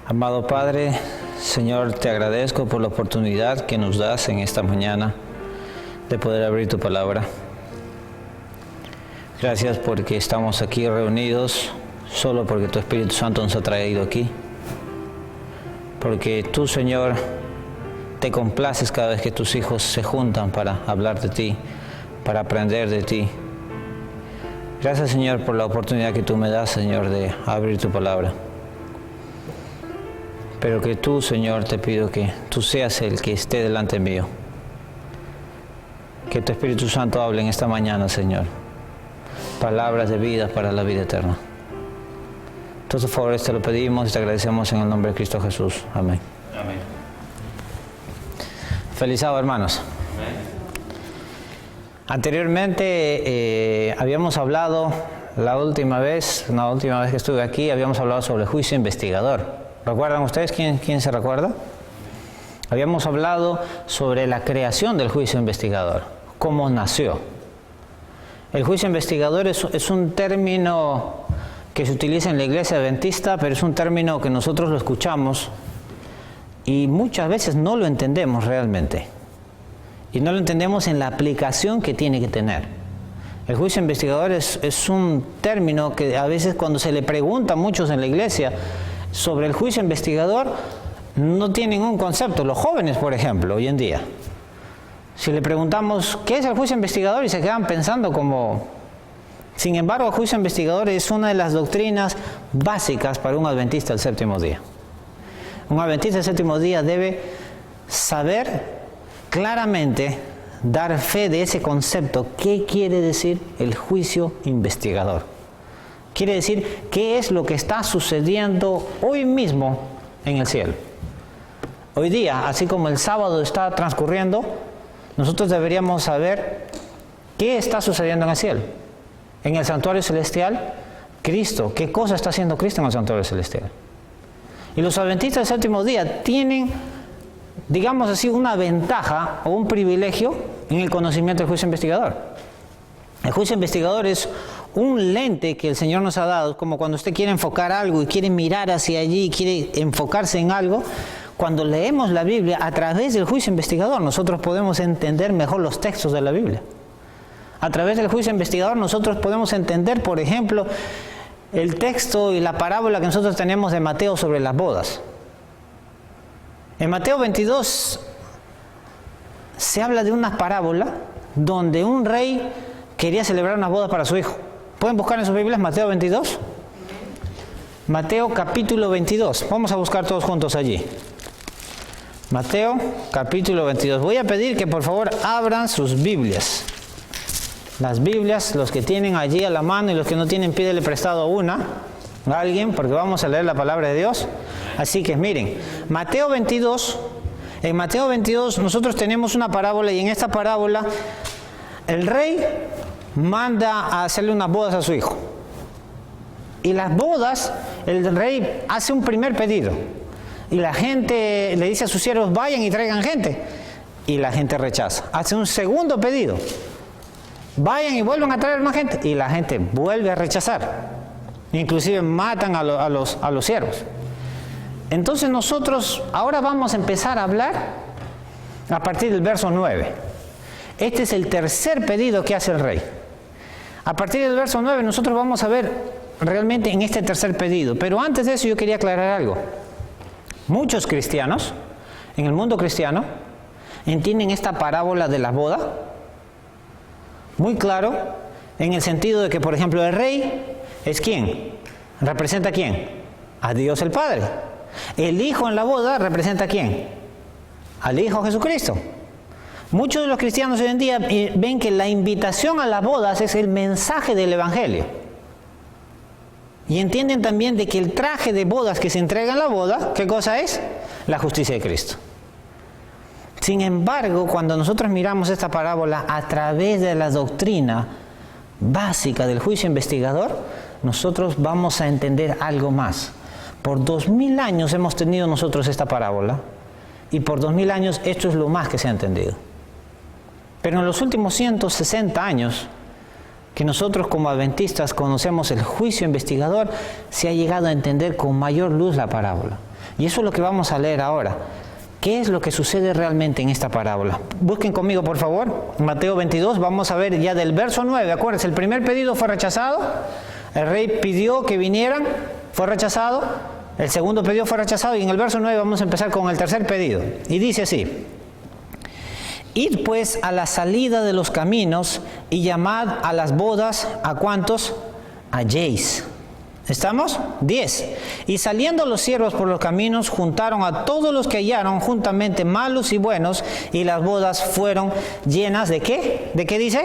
Amado Padre, Señor, te agradezco por la oportunidad que nos das en esta mañana de poder abrir tu palabra. Gracias porque estamos aquí reunidos solo porque tu Espíritu Santo nos ha traído aquí. Porque tú, Señor, te complaces cada vez que tus hijos se juntan para hablar de ti, para aprender de ti. Gracias, Señor, por la oportunidad que tú me das, Señor, de abrir tu palabra. Pero que tú, Señor, te pido que tú seas el que esté delante mío. Que tu Espíritu Santo hable en esta mañana, Señor. Palabras de vida para la vida eterna. Todos los favores te lo pedimos y te agradecemos en el nombre de Cristo Jesús. Amén. Amén. Feliz sábado, hermanos. Amén. Anteriormente habíamos hablado, la última vez que estuve aquí, habíamos hablado sobre el juicio investigador. ¿Recuerdan ustedes? ¿Quién se recuerda? Habíamos hablado sobre la creación del juicio investigador, cómo nació. El juicio investigador es un término que se utiliza en la iglesia adventista, pero es un término que nosotros lo escuchamos y muchas veces no lo entendemos realmente. Y no lo entendemos en la aplicación que tiene que tener. El juicio investigador es un término que a veces cuando se le pregunta a muchos en la iglesia sobre el juicio investigador, no tienen un concepto. Los jóvenes, por ejemplo, hoy en día. Si le preguntamos, ¿qué es el juicio investigador? Y se quedan pensando como... Sin embargo, el juicio investigador es una de las doctrinas básicas para un adventista del séptimo día. Un adventista del séptimo día debe saber claramente, dar fe de ese concepto. ¿Qué quiere decir el juicio investigador? Quiere decir, ¿qué es lo que está sucediendo hoy mismo en el cielo? Hoy día, así como el sábado está transcurriendo, nosotros deberíamos saber qué está sucediendo en el cielo. En el santuario celestial, Cristo, ¿qué cosa está haciendo Cristo en el santuario celestial? Y los adventistas del séptimo día tienen, digamos así, una ventaja o un privilegio en el conocimiento del juicio investigador. El juicio investigador es un lente que el Señor nos ha dado, como cuando usted quiere enfocar algo y quiere mirar hacia allí, quiere enfocarse en algo. Cuando leemos la Biblia a través del juicio investigador, nosotros podemos entender mejor los textos de la Biblia. A través del juicio investigador nosotros podemos entender, por ejemplo, el texto y la parábola que nosotros tenemos de Mateo sobre las bodas. En Mateo 22 se habla de una parábola donde un rey quería celebrar unas bodas para su hijo. ¿Pueden buscar en sus Biblias Mateo 22? Mateo capítulo 22. Vamos a buscar todos juntos allí. Mateo capítulo 22. Voy a pedir que por favor abran sus Biblias. Las Biblias, los que tienen allí a la mano y los que no tienen, pídele prestado a alguien, porque vamos a leer la palabra de Dios. Así que miren, Mateo 22. En Mateo 22 nosotros tenemos una parábola y en esta parábola el rey manda a hacerle unas bodas a su hijo. Y las bodas, el rey hace un primer pedido. Y la gente le dice a sus siervos, vayan y traigan gente. Y la gente rechaza. Hace un segundo pedido. Vayan y vuelvan a traer más gente. Y la gente vuelve a rechazar. Inclusive matan a los siervos. Entonces nosotros ahora vamos a empezar a hablar a partir del verso 9. Este es el tercer pedido que hace el rey. A partir del verso 9 nosotros vamos a ver realmente en este tercer pedido. Pero antes de eso yo quería aclarar algo. Muchos cristianos, en el mundo cristiano, entienden esta parábola de la boda muy claro, en el sentido de que, por ejemplo, el rey es ¿quién? ¿Representa a quién? A Dios el Padre. El Hijo en la boda representa a ¿quién? Al Hijo Jesucristo. Muchos de los cristianos hoy en día ven que la invitación a las bodas es el mensaje del Evangelio. Y entienden también de que el traje de bodas que se entrega en la boda, ¿qué cosa es? La justicia de Cristo. Sin embargo, cuando nosotros miramos esta parábola a través de la doctrina básica del juicio investigador, nosotros vamos a entender algo más. Por 2000 años hemos tenido nosotros esta parábola y por 2000 años esto es lo más que se ha entendido. Pero en los últimos 160 años que nosotros como adventistas conocemos el juicio investigador, se ha llegado a entender con mayor luz la parábola. Y eso es lo que vamos a leer ahora. ¿Qué es lo que sucede realmente en esta parábola? Busquen conmigo, por favor, Mateo 22, vamos a ver ya del verso 9. Acuérdense, el primer pedido fue rechazado, el rey pidió que vinieran, fue rechazado, el segundo pedido fue rechazado, y en el verso 9 vamos a empezar con el tercer pedido. Y dice así: id pues a la salida de los caminos y llamad a las bodas a cuantos halléis. ¿Estamos? 10. Y saliendo los siervos por los caminos, juntaron a todos los que hallaron, juntamente malos y buenos, y las bodas fueron llenas ¿de qué? ¿De qué dice?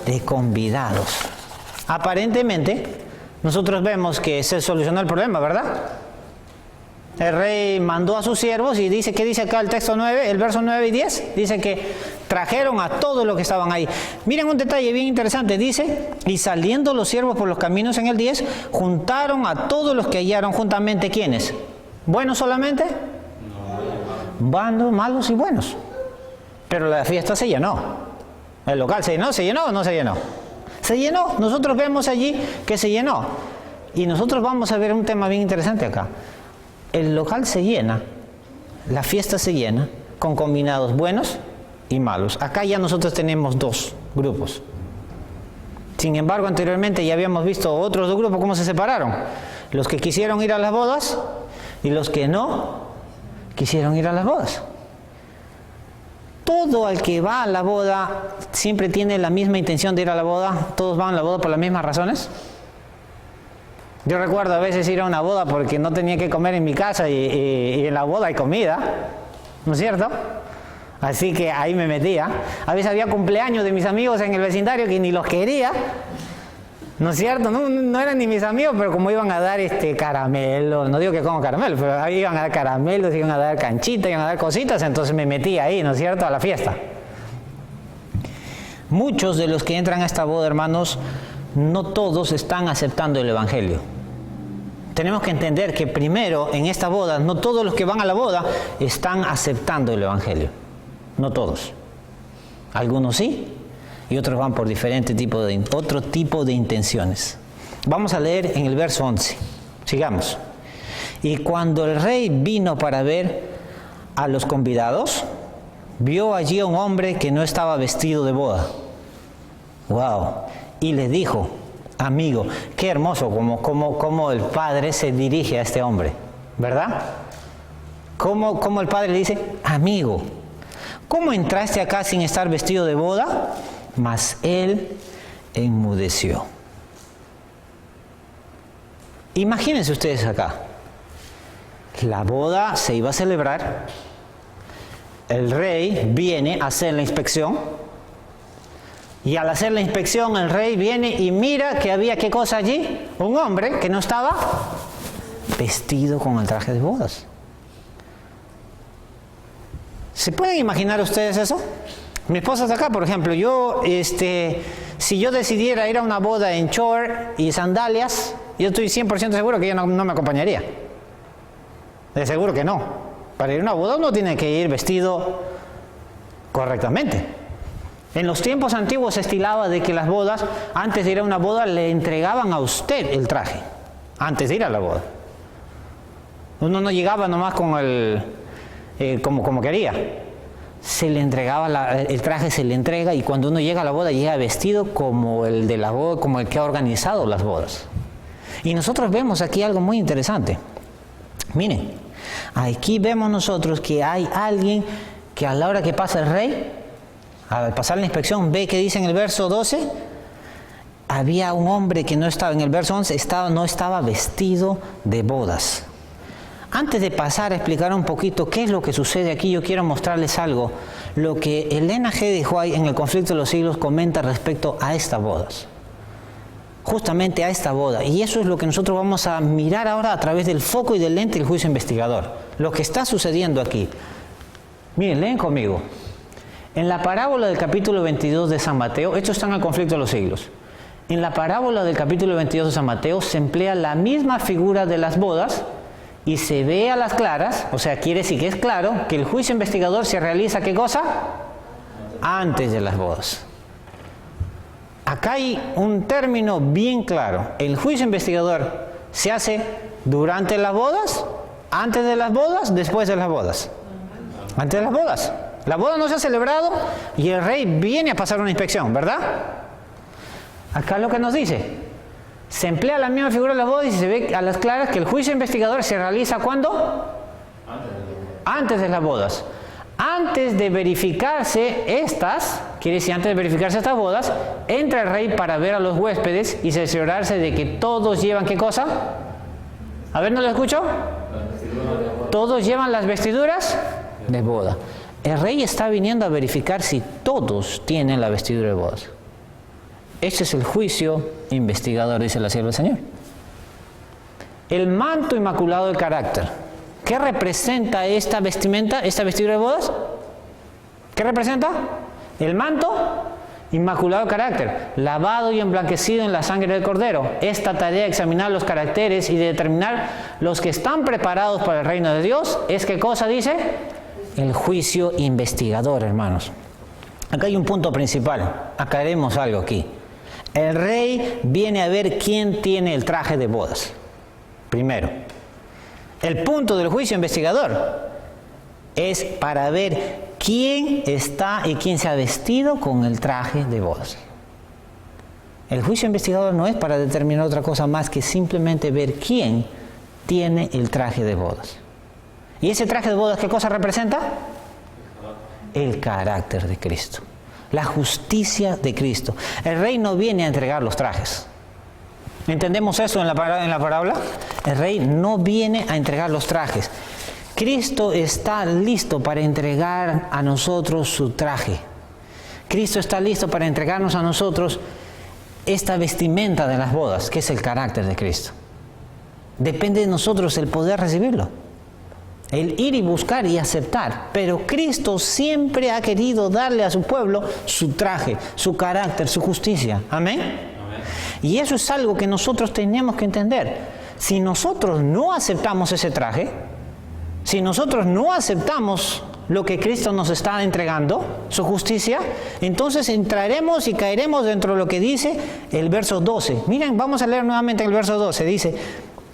De convidados. Aparentemente, nosotros vemos que se solucionó el problema, ¿verdad? El rey mandó a sus siervos y dice, ¿qué dice acá el texto 9? El verso 9 y 10, dice que trajeron a todos los que estaban ahí. Miren un detalle bien interesante, dice, y saliendo los siervos por los caminos en el 10, juntaron a todos los que hallaron juntamente, ¿quiénes? ¿Buenos solamente? Bandos, malos y buenos. Pero la fiesta se llenó. El local se llenó o no se llenó. Se llenó, nosotros vemos allí que se llenó. Y nosotros vamos a ver un tema bien interesante acá. El local se llena, la fiesta se llena con combinados buenos y malos. Acá ya nosotros tenemos dos grupos. Sin embargo, anteriormente ya habíamos visto otros dos grupos cómo se separaron. Los que quisieron ir a las bodas y los que no quisieron ir a las bodas. Todo el que va a la boda siempre tiene la misma intención de ir a la boda. Todos van a la boda por las mismas razones. Yo recuerdo a veces ir a una boda porque no tenía que comer en mi casa y en la boda hay comida, ¿no es cierto? Así que ahí me metía. A veces había cumpleaños de mis amigos en el vecindario que ni los quería, ¿no es cierto? No eran ni mis amigos, pero como iban a dar caramelos, no digo que como caramelos, pero iban a dar caramelos, iban a dar canchitas, iban a dar cositas, entonces me metía ahí, ¿no es cierto?, a la fiesta. Muchos de los que entran a esta boda, hermanos, no todos están aceptando el Evangelio. Tenemos que entender que primero en esta boda, no todos los que van a la boda están aceptando el Evangelio. No todos. Algunos sí, y otros van por otro tipo de intenciones. Vamos a leer en el verso 11. Sigamos. Y cuando el rey vino para ver a los convidados, vio allí a un hombre que no estaba vestido de boda. ¡Wow! Y le dijo: amigo, qué hermoso como el padre se dirige a este hombre, ¿verdad? Como el padre le dice: amigo, ¿cómo entraste acá sin estar vestido de boda? Mas él enmudeció. Imagínense ustedes acá, la boda se iba a celebrar, el rey viene a hacer la inspección. Y al hacer la inspección, el rey viene y mira que había, ¿qué cosa allí? Un hombre que no estaba vestido con el traje de bodas. ¿Se pueden imaginar ustedes eso? Mi esposa está acá, por ejemplo. Si yo decidiera ir a una boda en short y sandalias, yo estoy 100% seguro que ella no me acompañaría. De seguro que no. Para ir a una boda uno tiene que ir vestido correctamente. En los tiempos antiguos se estilaba de que las bodas, antes de ir a una boda, le entregaban a usted el traje, antes de ir a la boda. Uno no llegaba nomás con como quería. Se le entregaba el traje, se le entrega, y cuando uno llega a la boda, llega vestido como el de la boda, como el que ha organizado las bodas. Y nosotros vemos aquí algo muy interesante. Miren, aquí vemos nosotros que hay alguien que a la hora que pasa el rey, al pasar la inspección, ve que dice en el verso 12, había un hombre que no estaba, en el verso 11, no estaba vestido de bodas. Antes de pasar a explicar un poquito qué es lo que sucede aquí, yo quiero mostrarles algo, lo que Elena G. de White en El conflicto de los siglos comenta respecto a estas bodas. Justamente a esta boda. Y eso es lo que nosotros vamos a mirar ahora a través del foco y del lente del juicio investigador. Lo que está sucediendo aquí. Miren, leen conmigo. En la parábola del capítulo 22 de San Mateo, esto está en El conflicto de los siglos. En la parábola del capítulo 22 de San Mateo se emplea la misma figura de las bodas y se ve a las claras, o sea, quiere decir que es claro que el juicio investigador se realiza, ¿qué cosa? Antes de las bodas. Acá hay un término bien claro. El juicio investigador se hace durante las bodas, ¿Antes de las bodas? ¿Después de las bodas? Antes de las bodas. La boda no se ha celebrado y el rey viene a pasar una inspección, ¿verdad? Acá lo que nos dice, se emplea la misma figura de la boda y se ve a las claras que el juicio investigador se realiza ¿cuándo? Antes de las bodas. Antes de verificarse estas, quiere decir antes de verificarse estas bodas, entra el rey para ver a los huéspedes y cerciorarse de que todos llevan ¿qué cosa? A ver, ¿no lo escucho? Todos llevan las vestiduras de boda. El rey está viniendo a verificar si todos tienen la vestidura de bodas. Este es el juicio investigador, dice la sierva del Señor. El manto inmaculado del carácter. ¿Qué representa esta vestimenta, esta vestidura de bodas? ¿Qué representa? El manto inmaculado del carácter, lavado y emblanquecido en la sangre del Cordero. Esta tarea de examinar los caracteres y de determinar los que están preparados para el reino de Dios, ¿es qué cosa dice? El juicio investigador, hermanos. Acá hay un punto principal. Aclaremos algo aquí. El rey viene a ver quién tiene el traje de bodas. Primero. El punto del juicio investigador es para ver quién está y quién se ha vestido con el traje de bodas. El juicio investigador no es para determinar otra cosa más que simplemente ver quién tiene el traje de bodas. ¿Y ese traje de bodas qué cosa representa? El carácter de Cristo. La justicia de Cristo. El rey no viene a entregar los trajes. ¿Entendemos eso en la parábola? El rey no viene a entregar los trajes. Cristo está listo para entregar a nosotros su traje. Cristo está listo para entregarnos a nosotros esta vestimenta de las bodas, que es el carácter de Cristo. Depende de nosotros el poder recibirlo. El ir y buscar y aceptar. Pero Cristo siempre ha querido darle a su pueblo su traje, su carácter, su justicia. Amén. Amén. Y eso es algo que nosotros tenemos que entender. Si nosotros no aceptamos ese traje, si nosotros no aceptamos lo que Cristo nos está entregando, su justicia, entonces entraremos y caeremos dentro de lo que dice el verso 12. Miren, vamos a leer nuevamente el verso 12. Dice,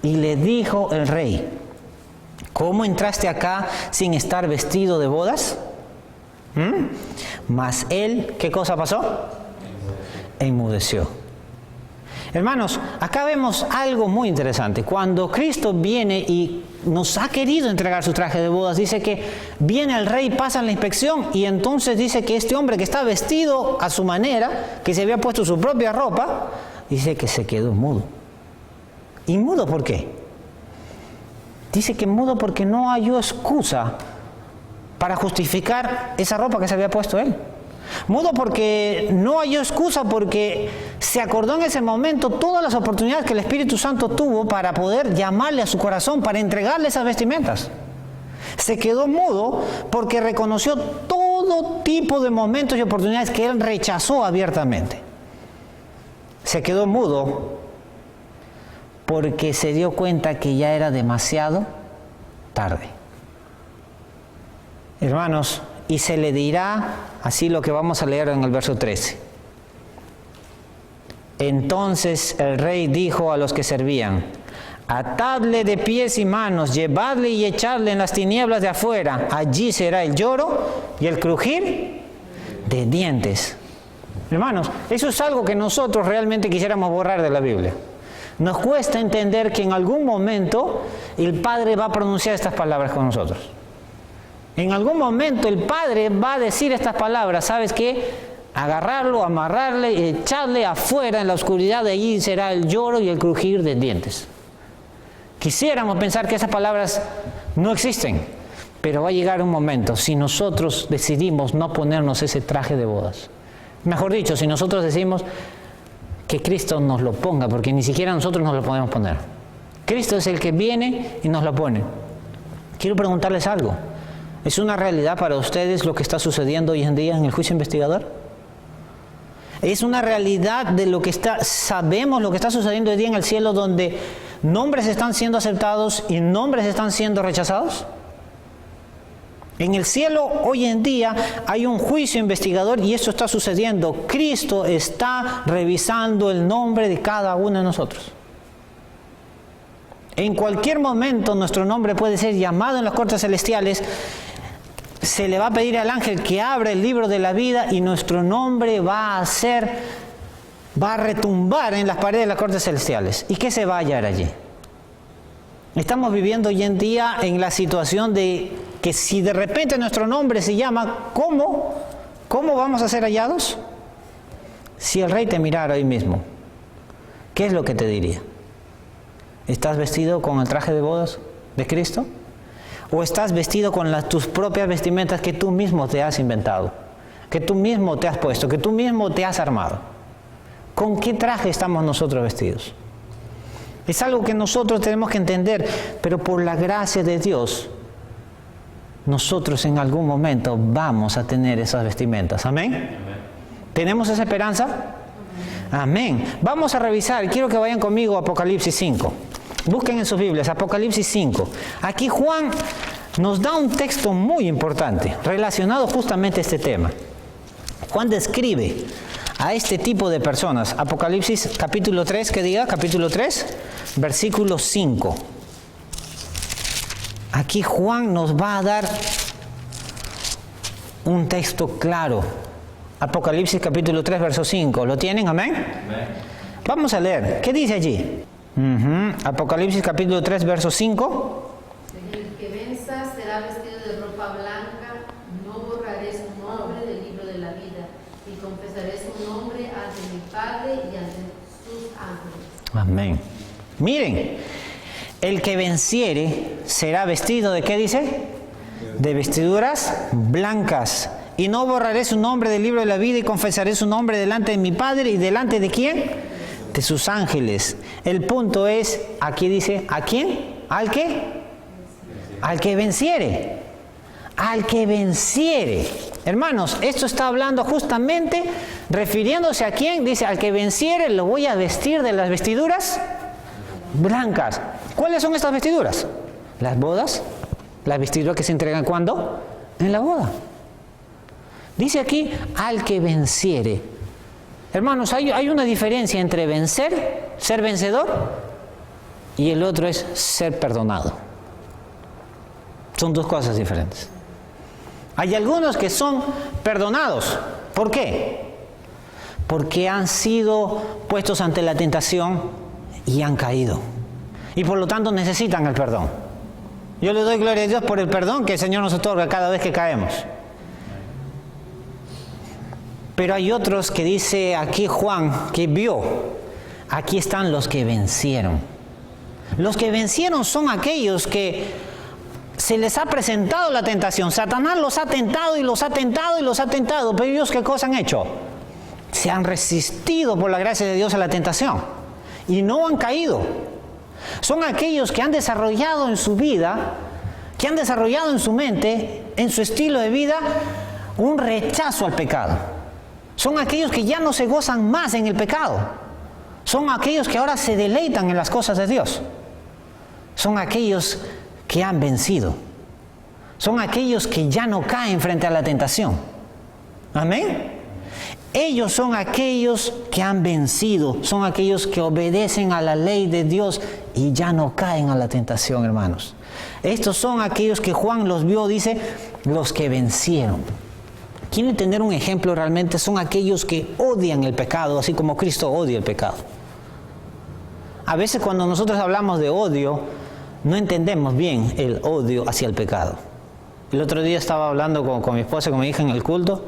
y le dijo el rey, ¿cómo entraste acá sin estar vestido de bodas? Mas él, ¿qué cosa pasó? Enmudeció. Hermanos, acá vemos algo muy interesante. Cuando Cristo viene y nos ha querido entregar su traje de bodas, dice que viene el rey, pasa la inspección y entonces dice que este hombre que está vestido a su manera, que se había puesto su propia ropa, dice que se quedó mudo. ¿Y mudo por qué? Dice que mudo porque no halló excusa para justificar esa ropa que se había puesto él. Mudo porque no halló excusa, porque se acordó en ese momento todas las oportunidades que el Espíritu Santo tuvo para poder llamarle a su corazón, para entregarle esas vestimentas. Se quedó mudo porque reconoció todo tipo de momentos y oportunidades que él rechazó abiertamente. Se quedó mudo porque se dio cuenta que ya era demasiado tarde. Hermanos, y se le dirá, así lo que vamos a leer en el verso 13. Entonces el rey dijo a los que servían, atadle de pies y manos, llevadle y echadle en las tinieblas de afuera, allí será el lloro y el crujir de dientes. Hermanos, eso es algo que nosotros realmente quisiéramos borrar de la Biblia. Nos cuesta entender que en algún momento el Padre va a pronunciar estas palabras con nosotros. En algún momento el Padre va a decir estas palabras, ¿sabes qué? Agarrarlo, amarrarle, echarle afuera en la oscuridad, de allí será el lloro y el crujir de dientes. Quisiéramos pensar que esas palabras no existen, pero va a llegar un momento si nosotros decidimos no ponernos ese traje de bodas. Mejor dicho, si nosotros decimos que Cristo nos lo ponga, porque ni siquiera nosotros nos lo podemos poner. Cristo es el que viene y nos lo pone. Quiero preguntarles algo. ¿Es una realidad para ustedes lo que está sucediendo hoy en día en el juicio investigador? ¿Es una realidad de lo que sabemos lo que está sucediendo hoy día en el cielo, donde nombres están siendo aceptados y nombres están siendo rechazados? En el cielo hoy en día hay un juicio investigador y eso está sucediendo. Cristo está revisando el nombre de cada uno de nosotros. En cualquier momento nuestro nombre puede ser llamado en las cortes celestiales. Se le va a pedir al ángel que abra el libro de la vida y nuestro nombre va a retumbar en las paredes de las cortes celestiales. ¿Y qué se va a hallar allí? Estamos viviendo hoy en día en la situación de que si de repente nuestro nombre se llama, ¿cómo vamos a ser hallados? Si el rey te mirara hoy mismo, ¿qué es lo que te diría? ¿Estás vestido con el traje de bodas de Cristo? ¿O estás vestido con tus propias vestimentas que tú mismo te has inventado? Que tú mismo te has puesto, que tú mismo te has armado. ¿Con qué traje estamos nosotros vestidos? Es algo que nosotros tenemos que entender, pero por la gracia de Dios, nosotros en algún momento vamos a tener esas vestimentas. ¿Amén? Amén. ¿Tenemos esa esperanza? Amén. Vamos a revisar, quiero que vayan conmigo a Apocalipsis 5. Busquen en sus Biblias, Apocalipsis 5. Aquí Juan nos da un texto muy importante relacionado justamente a este tema. Juan describe a este tipo de personas. Apocalipsis capítulo 3, que diga, capítulo 3, versículo 5. Aquí Juan nos va a dar un texto claro. Apocalipsis capítulo 3, verso 5. ¿Lo tienen? ¿Amén? Amén. Vamos a leer. ¿Qué dice allí? Apocalipsis capítulo 3, verso 5. El que venza será vestido de ropa blanca, no borraré su nombre del libro de la vida, y confesaré su nombre ante mi Padre y ante sus ángeles. Amén. Miren, el que venciere será vestido ¿de qué dice? De vestiduras blancas. Y no borraré su nombre del libro de la vida y confesaré su nombre delante de mi Padre y delante de ¿quién? De sus ángeles. El punto es, aquí dice, ¿a quién? ¿Al qué? Al que venciere. Al que venciere. Hermanos, esto está hablando justamente, refiriéndose a quién. Dice, al que venciere lo voy a vestir de las vestiduras blancas. ¿Cuáles son estas vestiduras? Las bodas. Las vestiduras que se entregan ¿cuándo? En la boda. Dice aquí, al que venciere. Hermanos, hay una diferencia entre vencer, ser vencedor, y el otro es ser perdonado. Son dos cosas diferentes. Hay algunos que son perdonados. ¿Por qué? Porque han sido puestos ante la tentación y han caído. Y por lo tanto necesitan el perdón. Yo le doy gloria a Dios por el perdón que el Señor nos otorga cada vez que caemos. Pero hay otros que dice aquí Juan, que vio, aquí están los que vencieron. Los que vencieron son aquellos que se les ha presentado la tentación. Satanás los ha tentado y los ha tentado y los ha tentado. Pero ellos, ¿qué cosa han hecho? Se han resistido por la gracia de Dios a la tentación y no han caído. Son aquellos que han desarrollado en su vida, que han desarrollado en su mente, en su estilo de vida, un rechazo al pecado. Son aquellos que ya no se gozan más en el pecado. Son aquellos que ahora se deleitan en las cosas de Dios. Son aquellos que han vencido. Son aquellos que ya no caen frente a la tentación. Amén. Ellos son aquellos que han vencido. Son aquellos que obedecen a la ley de Dios y ya no caen a la tentación, hermanos. Estos son aquellos que Juan los vio, dice, los que vencieron. ¿Quieren tener un ejemplo realmente? Son aquellos que odian el pecado, así como Cristo odia el pecado. A veces cuando nosotros hablamos de odio, no entendemos bien el odio hacia el pecado. El otro día estaba hablando con mi esposa, con mi hija en el culto,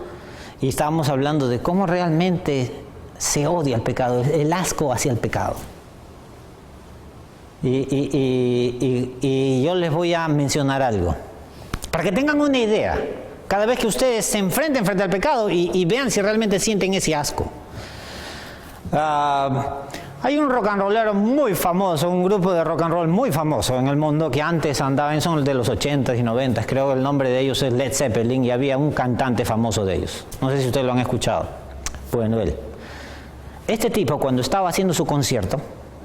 y estábamos hablando de cómo realmente se odia el pecado, el asco hacia el pecado. Y yo les voy a mencionar algo, para que tengan una idea. Cada vez que ustedes se enfrenten frente al pecado y vean si realmente sienten ese asco. Hay un rock and rollero muy famoso, un grupo de rock and roll muy famoso en el mundo que antes andaba, son de los 80s y 90s, creo que el nombre de ellos es Led Zeppelin y había un cantante famoso de ellos. No sé si ustedes lo han escuchado. Bueno, él. Este tipo cuando estaba haciendo su concierto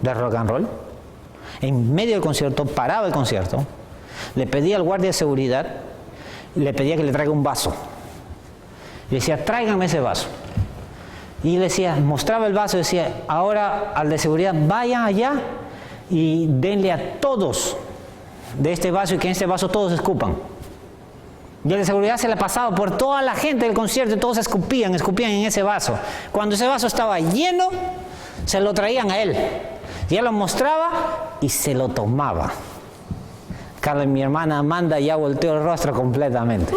de rock and roll, en medio del concierto, paraba el concierto, le pedía al guardia de seguridad, le pedía que le traiga un vaso. Le decía, tráiganme ese vaso. Y le decía, mostraba el vaso y decía, ahora al de seguridad, vayan allá y denle a todos de este vaso y que en este vaso todos escupan. Y el de seguridad se le pasaba por toda la gente del concierto y todos escupían en ese vaso. Cuando ese vaso estaba lleno, se lo traían a él. Y él lo mostraba y se lo tomaba. Carla, mi hermana Amanda ya volteó el rostro completamente.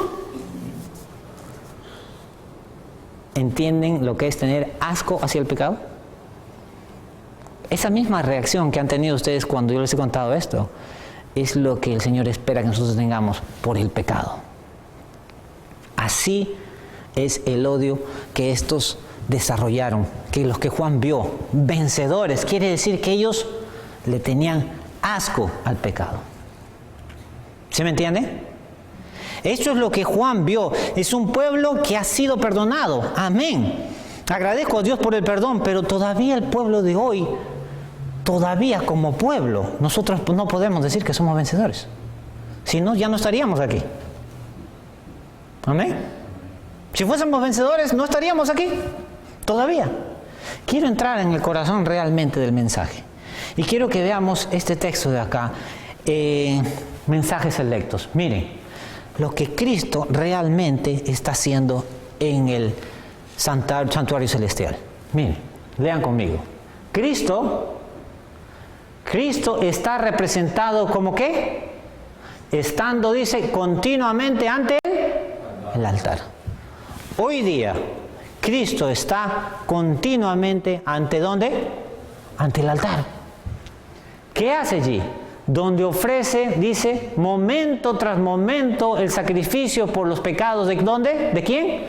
¿Entienden lo que es tener asco hacia el pecado? Esa misma reacción que han tenido ustedes cuando yo les he contado esto es lo que el Señor espera que nosotros tengamos por el pecado. Así es el odio que estos desarrollaron, que los que Juan vio, vencedores, quiere decir que ellos le tenían asco al pecado. ¿Sí me entiende? Esto es lo que Juan vio, es un pueblo que ha sido perdonado, amén. Agradezco a Dios por el perdón, pero todavía el pueblo de hoy, todavía como pueblo, nosotros no podemos decir que somos vencedores. Si no, ya no estaríamos aquí. Amén. Si fuésemos vencedores, no estaríamos aquí. Todavía. Quiero entrar en el corazón realmente del mensaje. Y quiero que veamos este texto de acá. Mensajes selectos. Miren, lo que Cristo realmente está haciendo en el santuario celestial. Miren, lean conmigo. Cristo está representado como ¿qué? Estando, dice, continuamente ante el altar. Hoy día, Cristo está continuamente ante ¿dónde? Ante el altar. ¿Qué hace allí? Donde ofrece, dice, momento tras momento el sacrificio por los pecados ¿de dónde? ¿De quién?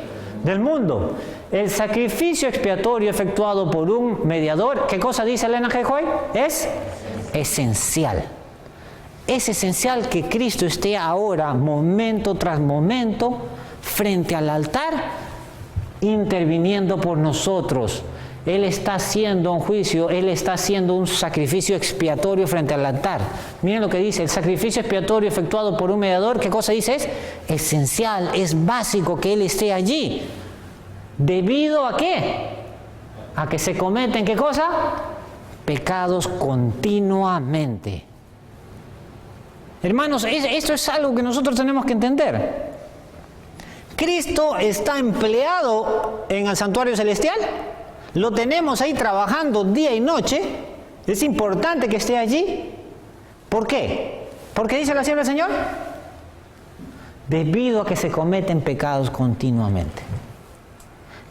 Del mundo. El sacrificio expiatorio efectuado por un mediador, ¿qué cosa dice Elena G. Hoy? Es esencial. Es esencial que Cristo esté ahora, momento tras momento, frente al altar, interviniendo por nosotros. Él está haciendo un juicio, Él está haciendo un sacrificio expiatorio frente al altar. Miren lo que dice, el sacrificio expiatorio efectuado por un mediador, ¿qué cosa dice? Es esencial, es básico que Él esté allí. ¿Debido a qué? A que se cometen, ¿qué cosa? Pecados continuamente. Hermanos, esto es algo que nosotros tenemos que entender. Cristo está empleado en el santuario celestial. Lo tenemos ahí trabajando día y noche. Es importante que esté allí. ¿Por qué? ¿Por qué dice la sierva del Señor? Debido a que se cometen pecados continuamente.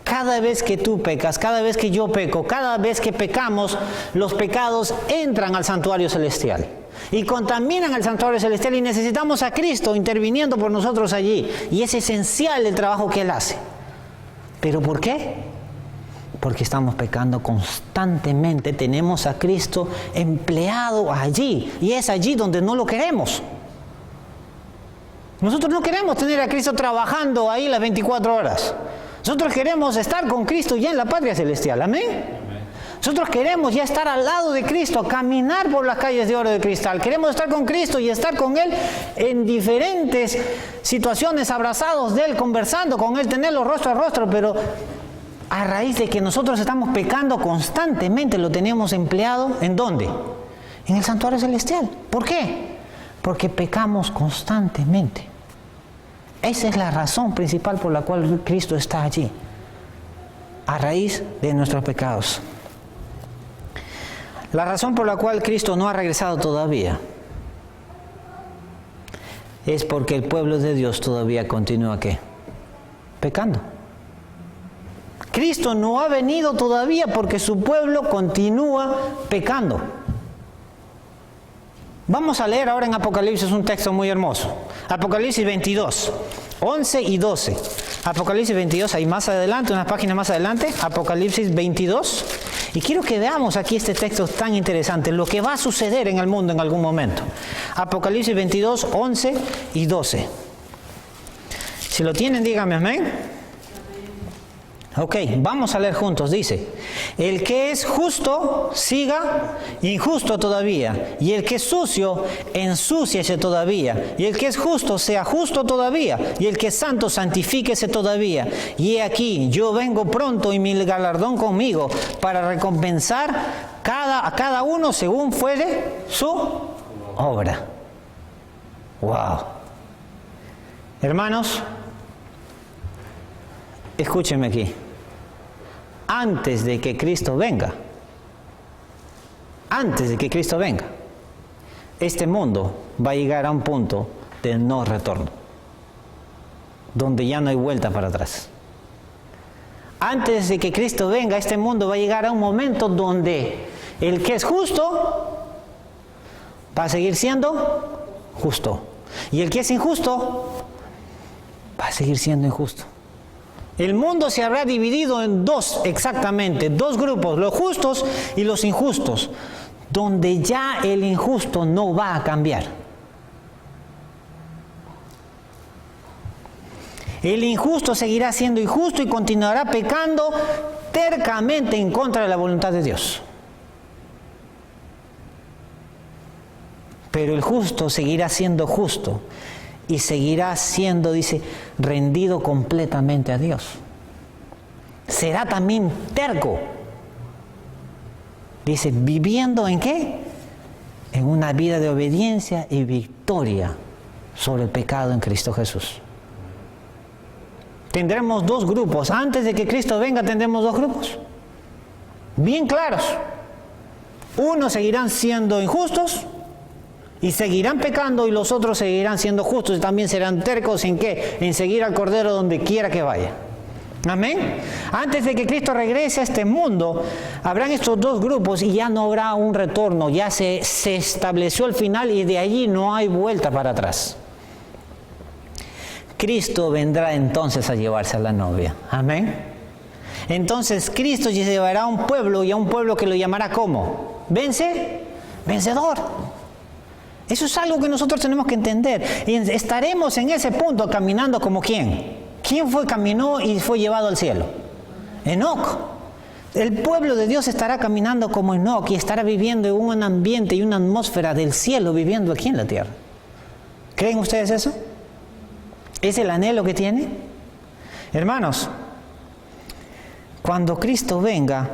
Cada vez que tú pecas, cada vez que yo peco, cada vez que pecamos, los pecados entran al santuario celestial y contaminan el santuario celestial, y necesitamos a Cristo interviniendo por nosotros allí, y es esencial el trabajo que Él hace. ¿Pero por qué? Porque estamos pecando constantemente. Tenemos a Cristo empleado allí, y es allí donde no lo queremos. Nosotros no queremos tener a Cristo trabajando ahí las 24 horas. Nosotros queremos estar con Cristo ya en la patria celestial. ¿Amén? Nosotros queremos ya estar al lado de Cristo, caminar por las calles de oro de cristal. Queremos estar con Cristo y estar con Él en diferentes situaciones, abrazados de Él, conversando con Él, tenerlo rostro a rostro. Pero a raíz de que nosotros estamos pecando constantemente, lo tenemos empleado, ¿en dónde? En el santuario celestial. ¿Por qué? Porque pecamos constantemente. Esa es la razón principal por la cual Cristo está allí, a raíz de nuestros pecados. La razón por la cual Cristo no ha regresado todavía es porque el pueblo de Dios todavía continúa ¿qué? Pecando. Cristo no ha venido todavía porque su pueblo continúa pecando. Vamos a leer ahora en Apocalipsis un texto muy hermoso. Apocalipsis 22, 11 y 12. Apocalipsis 22, ahí más adelante, unas páginas más adelante. Apocalipsis 22. Y quiero que veamos aquí este texto tan interesante, lo que va a suceder en el mundo en algún momento. Apocalipsis 22, 11 y 12. Si lo tienen, díganme amén. Ok, vamos a leer juntos. Dice: el que es justo, siga injusto todavía. Y el que es sucio, ensúciese todavía. Y el que es justo, sea justo todavía. Y el que es santo, santifíquese todavía. Y he aquí, yo vengo pronto y mi galardón conmigo, para recompensar a cada uno según fuere su obra. Wow. Hermanos, escúchenme aquí. Antes de que Cristo venga, este mundo va a llegar a un punto de no retorno, donde ya no hay vuelta para atrás. Antes de que Cristo venga, este mundo va a llegar a un momento donde el que es justo va a seguir siendo justo, y el que es injusto va a seguir siendo injusto. El mundo se habrá dividido en dos grupos, los justos y los injustos, donde ya el injusto no va a cambiar. El injusto seguirá siendo injusto y continuará pecando tercamente en contra de la voluntad de Dios. Pero el justo seguirá siendo justo y seguirá siendo, dice, rendido completamente a Dios. Será también terco. Dice, viviendo ¿en qué? En una vida de obediencia y victoria sobre el pecado en Cristo Jesús. Tendremos dos grupos. Antes de que Cristo venga tendremos dos grupos. Bien claros. Unos seguirán siendo injustos y seguirán pecando, y los otros seguirán siendo justos y también serán tercos ¿en qué? En seguir al Cordero donde quiera que vaya. Amén. Antes de que Cristo regrese a este mundo, habrán estos dos grupos y ya no habrá un retorno. Ya se estableció el final y de allí no hay vuelta para atrás. Cristo vendrá entonces a llevarse a la novia. Amén. Entonces Cristo llevará a un pueblo, y a un pueblo que lo llamará ¿cómo? Vencedor. Eso es algo que nosotros tenemos que entender. Y estaremos en ese punto caminando como ¿quién? ¿Quién caminó y fue llevado al cielo? Enoc. El pueblo de Dios estará caminando como Enoc y estará viviendo en un ambiente y una atmósfera del cielo, viviendo aquí en la tierra. ¿Creen ustedes eso? ¿Es el anhelo que tiene? Hermanos, cuando Cristo venga,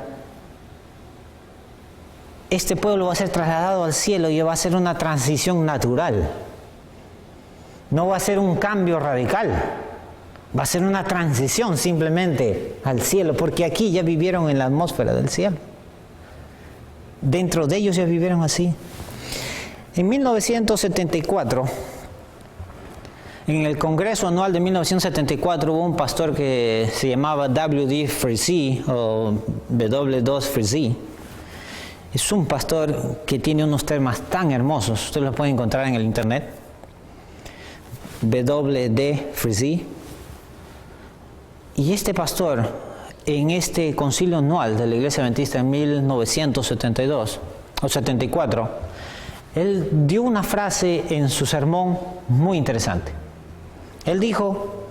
este pueblo va a ser trasladado al cielo y va a ser una transición natural. No va a ser un cambio radical. Va a ser una transición simplemente al cielo, porque aquí ya vivieron en la atmósfera del cielo. Dentro de ellos ya vivieron así. En 1974, en el Congreso Anual de 1974, hubo un pastor que se llamaba W.D. Frazee o W.2 Frazee. Es un pastor que tiene unos temas tan hermosos, ustedes los pueden encontrar en el internet. W.D. Frazee. Y este pastor, en este concilio anual de la Iglesia Adventista en 1972 o 74, él dio una frase en su sermón muy interesante. Él dijo,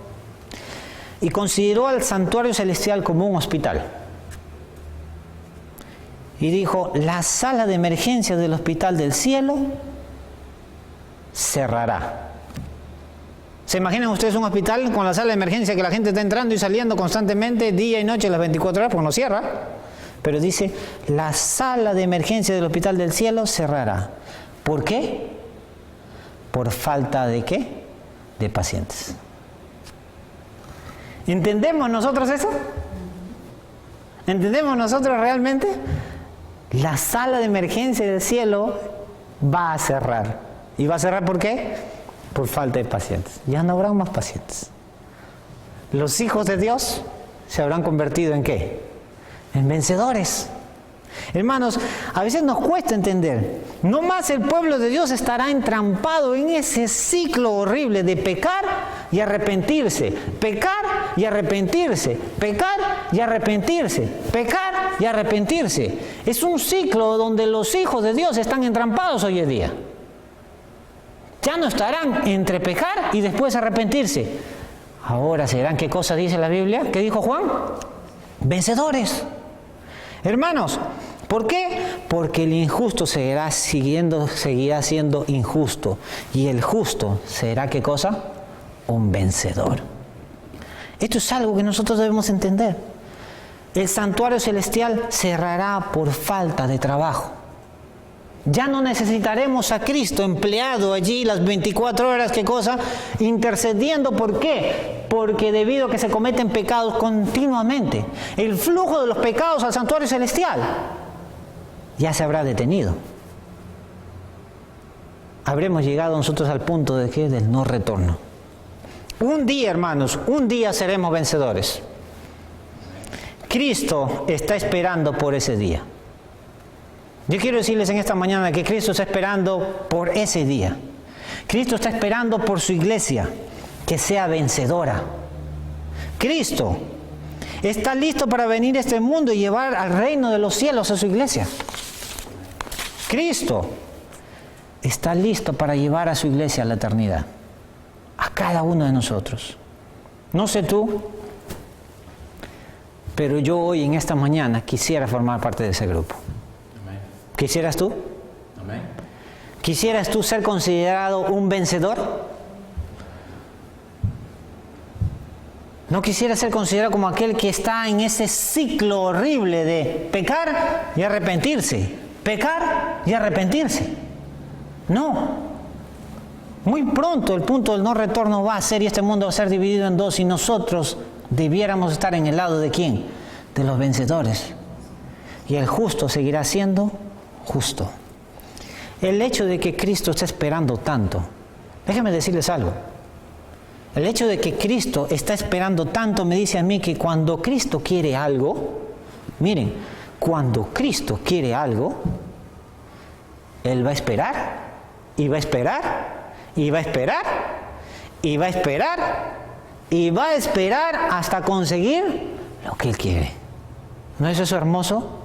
y consideró al santuario celestial como un hospital. Y dijo, la sala de emergencia del hospital del cielo cerrará. ¿Se imaginan ustedes un hospital con la sala de emergencia que la gente está entrando y saliendo constantemente, día y noche, las 24 horas, porque no cierra? Pero dice, la sala de emergencia del hospital del cielo cerrará. ¿Por qué? ¿Por falta de qué? De pacientes. ¿Entendemos nosotros eso? ¿Entendemos nosotros realmente? La sala de emergencia del cielo va a cerrar. ¿Y va a cerrar por qué? Por falta de pacientes. Ya no habrá más pacientes. Los hijos de Dios se habrán convertido ¿en qué? En vencedores. Hermanos, a veces nos cuesta entender. No más el pueblo de Dios estará entrampado en ese ciclo horrible de pecar y arrepentirse, pecar y arrepentirse, pecar y arrepentirse, pecar y arrepentirse. Es un ciclo donde los hijos de Dios están entrampados hoy en día. Ya no estarán entre pecar y después arrepentirse. Ahora serán, ¿qué cosa dice la Biblia? ¿Qué dijo Juan? Vencedores. Hermanos, ¿por qué? Porque el injusto seguirá siendo injusto. Y el justo será, ¿qué cosa? Un vencedor. Esto es algo que nosotros debemos entender. el santuario celestial cerrará por falta de trabajo. Ya no necesitaremos a Cristo empleado allí las 24 horas, ¿qué cosa? Intercediendo. ¿Por qué? Porque debido a que se cometen pecados continuamente, el flujo de los pecados al santuario celestial ya se habrá detenido. Habremos llegado nosotros al punto de ¿qué? Del no retorno. Un día, hermanos, un día seremos vencedores. Cristo está esperando por ese día. Yo quiero decirles en esta mañana que Cristo está esperando por ese día. Cristo está esperando por su iglesia, que sea vencedora. Cristo está listo para venir a este mundo y llevar al reino de los cielos a su iglesia. Cristo está listo para llevar a su iglesia a la eternidad. A cada uno de nosotros. No sé tú, pero yo hoy en esta mañana quisiera formar parte de ese grupo. ¿Quisieras tú? Amén. ¿Quisieras tú ser considerado un vencedor? ¿No quisieras ser considerado como aquel que está en ese ciclo horrible de pecar y arrepentirse? Pecar y arrepentirse. No. Muy pronto el punto del no retorno va a ser, y este mundo va a ser dividido en dos, y nosotros debiéramos estar en el lado de ¿quién? De los vencedores. Y el justo seguirá siendo justo. El hecho de que Cristo está esperando tanto, déjenme decirles algo. El hecho de que Cristo está esperando tanto me dice a mí que cuando Cristo quiere algo, miren, cuando Cristo quiere algo, Él va a esperar, y va a esperar, y va a esperar, y va a esperar, y va a esperar hasta conseguir lo que Él quiere. ¿No es eso hermoso?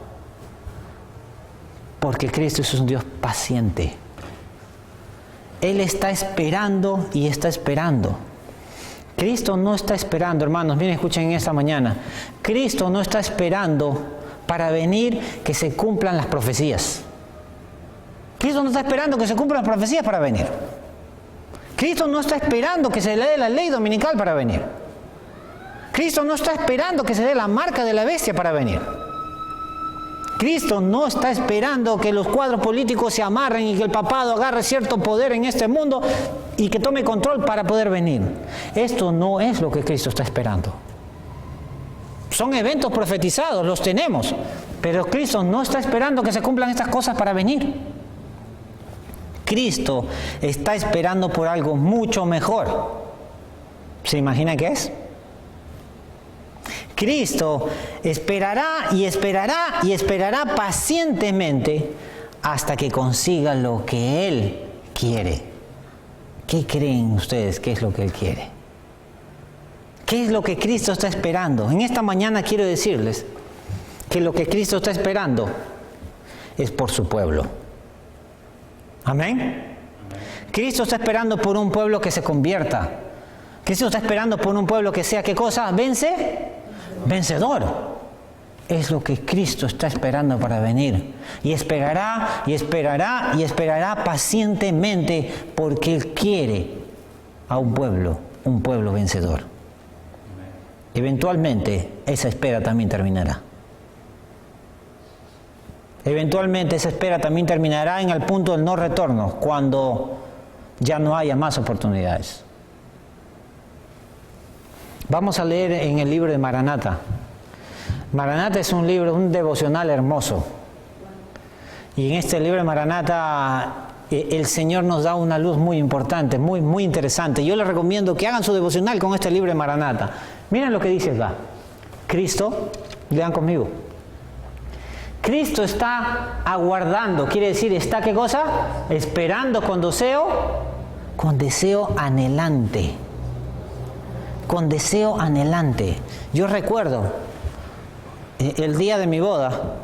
Porque Cristo es un Dios paciente. Él está esperando y está esperando. Cristo no está esperando, hermanos, miren, escuchen esta mañana. Cristo no está esperando para venir que se cumplan las profecías. Cristo no está esperando que se cumplan las profecías para venir. Cristo no está esperando que se le dé la ley dominical para venir. Cristo no está esperando que se dé la marca de la bestia para venir. Cristo no está esperando que los cuadros políticos se amarren y que el papado agarre cierto poder en este mundo y que tome control para poder venir. Esto no es lo que Cristo está esperando. Son eventos profetizados, los tenemos, pero Cristo no está esperando que se cumplan estas cosas para venir. Cristo está esperando por algo mucho mejor. ¿Se imagina qué es? Cristo esperará y esperará y esperará pacientemente hasta que consiga lo que Él quiere. ¿Qué creen ustedes que es lo que Él quiere? ¿Qué es lo que Cristo está esperando? En esta mañana quiero decirles que lo que Cristo está esperando es por su pueblo. ¿Amén? Cristo está esperando por un pueblo que se convierta. Cristo está esperando por un pueblo que sea, ¿qué cosa? Vencedor. Es lo que Cristo está esperando para venir. Y esperará, y esperará, y esperará pacientemente porque Él quiere a un pueblo vencedor. Eventualmente esa espera también terminará. Eventualmente esa espera también terminará en el punto del no retorno, cuando ya no haya más oportunidades. Vamos a leer en el libro de Maranata. Maranata es un libro, un devocional hermoso. Y en este libro de Maranata el Señor nos da una luz muy importante, muy interesante. Yo les recomiendo que hagan su devocional con este libro de Maranata. Miren lo que dice acá. Cristo, lean conmigo. Cristo está aguardando, quiere decir, ¿está qué cosa? Esperando con deseo anhelante. Con deseo anhelante. Yo recuerdo el día de mi boda.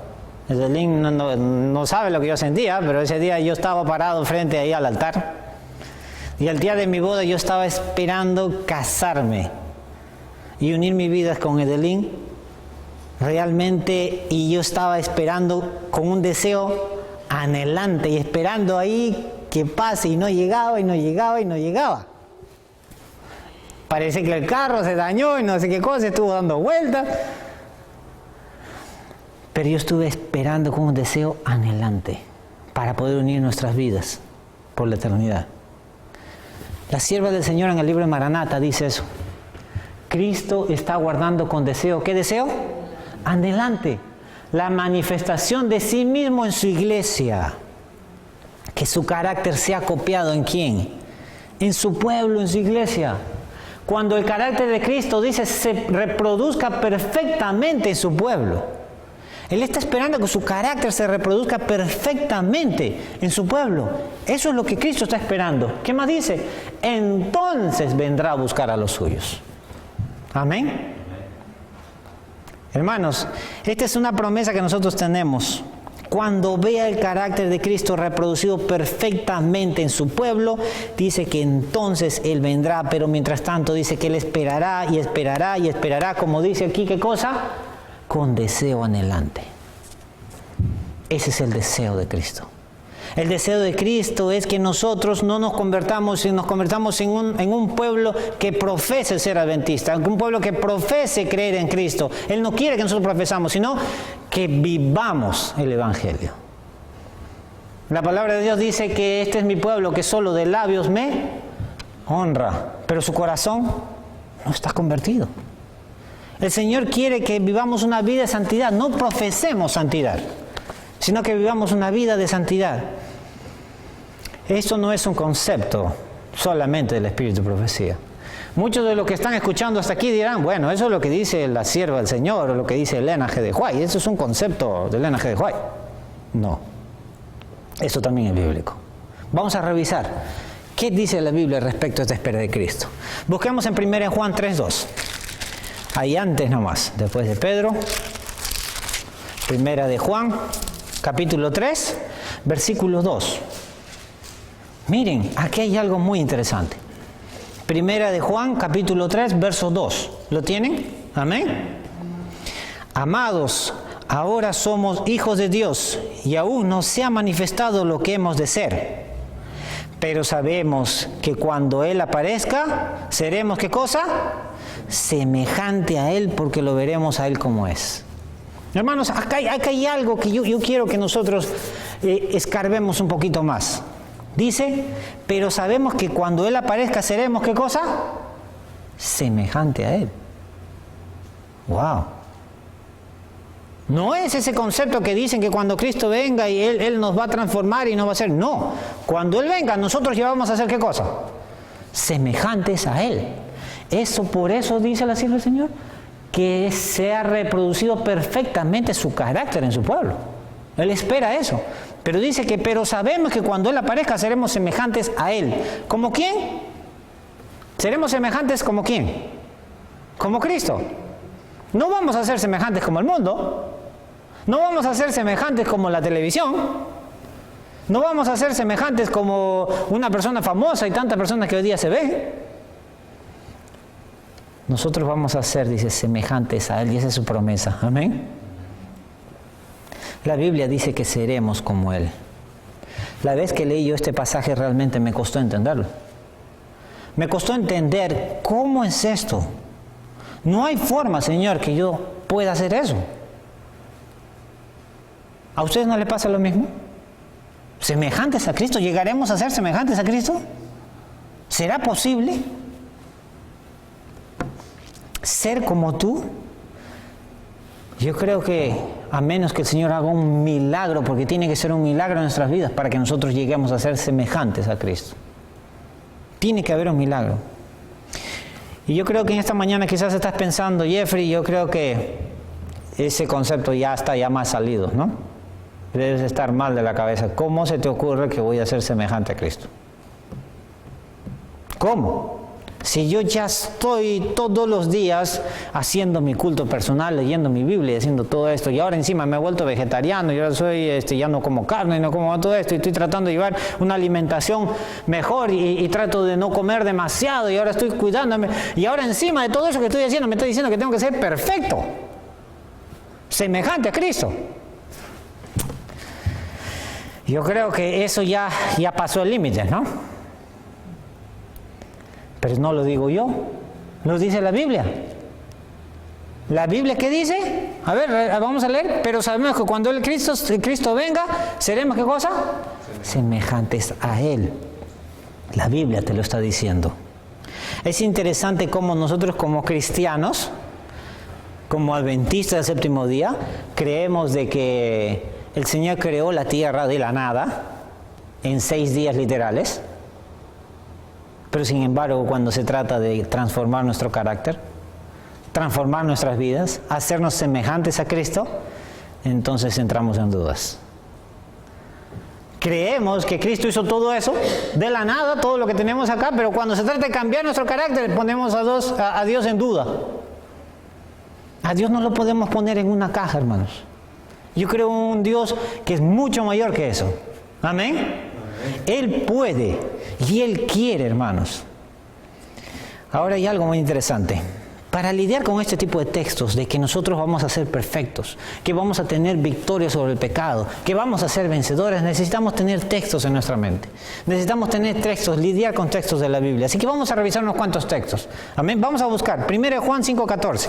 Edelín no sabe lo que yo sentía, pero ese día yo estaba parado frente ahí al altar. Y el día de mi boda yo estaba esperando casarme y unir mi vida con Edelín. Realmente, y yo estaba esperando con un deseo anhelante y esperando ahí que pase, y no llegaba, y no llegaba, y no llegaba. Parece que el carro se dañó y no sé qué cosa, estuvo dando vueltas. Pero yo estuve esperando con un deseo anhelante para poder unir nuestras vidas por la eternidad. La sierva del Señor en el libro de Maranata dice eso. Cristo está aguardando con deseo. ¿Qué deseo? Anhelante. La manifestación de sí mismo en su iglesia. Que su carácter sea copiado ¿en quién? En su pueblo, en su iglesia. Cuando el carácter de Cristo, dice, se reproduzca perfectamente en su pueblo. Él está esperando que su carácter se reproduzca perfectamente en su pueblo. Eso es lo que Cristo está esperando. ¿Qué más dice? Entonces vendrá a buscar a los suyos. Amén. Hermanos, esta es una promesa que nosotros tenemos. Cuando vea el carácter de Cristo reproducido perfectamente en su pueblo, dice que entonces Él vendrá, pero mientras tanto dice que Él esperará y esperará y esperará, como dice aquí, ¿qué cosa? Con deseo anhelante. Ese es el deseo de Cristo. El deseo de Cristo es que nosotros no nos convertamos en un pueblo que profese ser adventista, un pueblo que profese creer en Cristo. Él no quiere que nosotros profesamos, sino que vivamos el Evangelio. La palabra de Dios dice que este es mi pueblo que solo de labios me honra, pero su corazón no está convertido. El Señor quiere que vivamos una vida de santidad, no profesemos santidad, sino que vivamos una vida de santidad. Esto no es un concepto solamente del espíritu de profecía. Muchos de los que están escuchando hasta aquí dirán, bueno, eso es lo que dice la sierva del Señor, o lo que dice Elena G. de White. Eso es un concepto de Elena G. de White. No, eso también es bíblico. Vamos a revisar qué dice la Biblia respecto a esta espera de Cristo. Busquemos en 1 Juan 3:2. Ahí antes nomás, después de Pedro. 1 de Juan, capítulo 3, versículo 2. Miren, aquí hay algo muy interesante. 1 de Juan, capítulo 3, verso 2. ¿Lo tienen? Amén. Amados, ahora somos hijos de Dios y aún no se ha manifestado lo que hemos de ser. Pero sabemos que cuando Él aparezca, seremos ¿qué cosa? Semejante a Él, porque lo veremos a Él como es. Hermanos, acá hay algo que yo quiero que nosotros escarbemos un poquito más. Dice, pero sabemos que cuando Él aparezca seremos ¿qué cosa? Semejante a Él. ¡Wow! No es ese concepto que dicen que cuando Cristo venga y Él nos va a transformar y nos va a hacer. No, cuando Él venga nosotros ya vamos a hacer ¿qué cosa? Semejantes a Él. Eso, por eso dice la sierva del Señor, que se ha reproducido perfectamente su carácter en su pueblo. Él espera eso. Pero dice que, pero sabemos que cuando Él aparezca seremos semejantes a Él. ¿Como quién? ¿Seremos semejantes como quién? Como Cristo. No vamos a ser semejantes como el mundo. No vamos a ser semejantes como la televisión. No vamos a ser semejantes como una persona famosa y tantas personas que hoy día se ven. Nosotros vamos a ser, dice, semejantes a Él, y esa es su promesa. Amén. La Biblia dice que seremos como Él. La vez que leí yo este pasaje realmente me costó entenderlo. Me costó entender cómo es esto. No hay forma, Señor, que yo pueda hacer eso. ¿A ustedes no les pasa lo mismo? ¿Semejantes a Cristo? ¿Llegaremos a ser semejantes a Cristo? ¿Será posible ser como tú? Yo creo que a menos que el Señor haga un milagro, porque tiene que ser un milagro en nuestras vidas para que nosotros lleguemos a ser semejantes a Cristo. Tiene que haber un milagro. Y yo creo que en esta mañana quizás estás pensando, Jeffrey, yo creo que ese concepto ya está más salido, ¿no? Debes estar mal de la cabeza. ¿Cómo se te ocurre que voy a ser semejante a Cristo? ¿Cómo? Si yo ya estoy todos los días haciendo mi culto personal, leyendo mi Biblia, haciendo todo esto, y ahora encima me he vuelto vegetariano, y ahora soy, ya no como carne, no como todo esto, y estoy tratando de llevar una alimentación mejor, y trato de no comer demasiado, y ahora estoy cuidándome, y ahora encima de todo eso que estoy haciendo, me está diciendo que tengo que ser perfecto, semejante a Cristo. Yo creo que eso ya pasó el límite, ¿no? Pero no lo digo yo, lo dice la Biblia. ¿La Biblia qué dice? A ver, vamos a leer. Pero sabemos que cuando el Cristo venga, seremos ¿qué cosa? Semejantes a Él. La Biblia te lo está diciendo. Es interesante cómo nosotros como cristianos, como adventistas del séptimo día, creemos de que el Señor creó la tierra de la nada en 6 días literales. Pero sin embargo, cuando se trata de transformar nuestro carácter, transformar nuestras vidas, hacernos semejantes a Cristo, entonces entramos en dudas. Creemos que Cristo hizo todo eso, de la nada, todo lo que tenemos acá, pero cuando se trata de cambiar nuestro carácter, ponemos a Dios en duda. A Dios no lo podemos poner en una caja, hermanos. Yo creo en un Dios que es mucho mayor que eso. Amén. Él puede y Él quiere, hermanos. Ahora hay algo muy interesante. Para lidiar con este tipo de textos de que nosotros vamos a ser perfectos, que vamos a tener victoria sobre el pecado, que vamos a ser vencedores, necesitamos tener textos en nuestra mente. Necesitamos tener textos, lidiar con textos de la Biblia. Así que vamos a revisar unos cuantos textos. Amén. Vamos a buscar 1 Juan 5:14.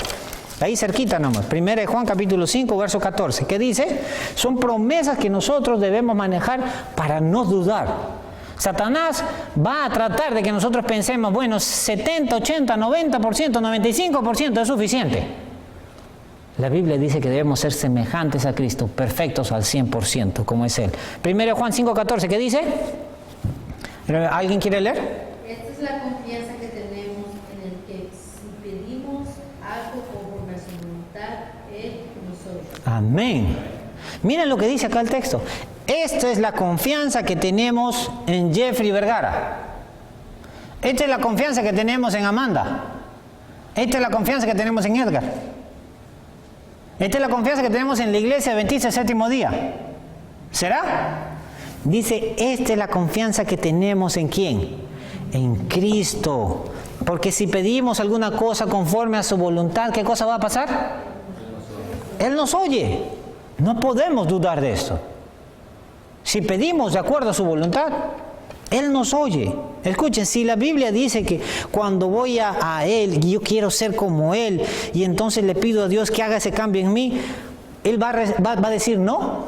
Ahí cerquita nomás. 1 Juan capítulo 5, verso 14. ¿Qué dice? Son promesas que nosotros debemos manejar para no dudar. Satanás va a tratar de que nosotros pensemos, bueno, 70, 80, 90%, 95% es suficiente. La Biblia dice que debemos ser semejantes a Cristo, perfectos al 100%, como es Él. 1 Juan 5:14, ¿qué dice? ¿Alguien quiere leer? Esta es la confianza que tenemos en el que si pedimos algo conforme a su voluntad, Él nos oye. Amén. Miren lo que dice acá el texto. Esta es la confianza que tenemos en Jeffrey Vergara. Esta es la confianza que tenemos en Amanda. Esta es la confianza que tenemos en Edgar. Esta es la confianza que tenemos en la iglesia adventista del séptimo día. ¿Será? Dice, esta es la confianza que tenemos ¿en quién? En Cristo. Porque si pedimos alguna cosa conforme a su voluntad, ¿qué cosa va a pasar? Él nos oye. No podemos dudar de esto. Si pedimos de acuerdo a su voluntad, Él nos oye. Escuchen, si la Biblia dice que cuando voy a Él, yo quiero ser como Él, y entonces le pido a Dios que haga ese cambio en mí, Él va a decir no.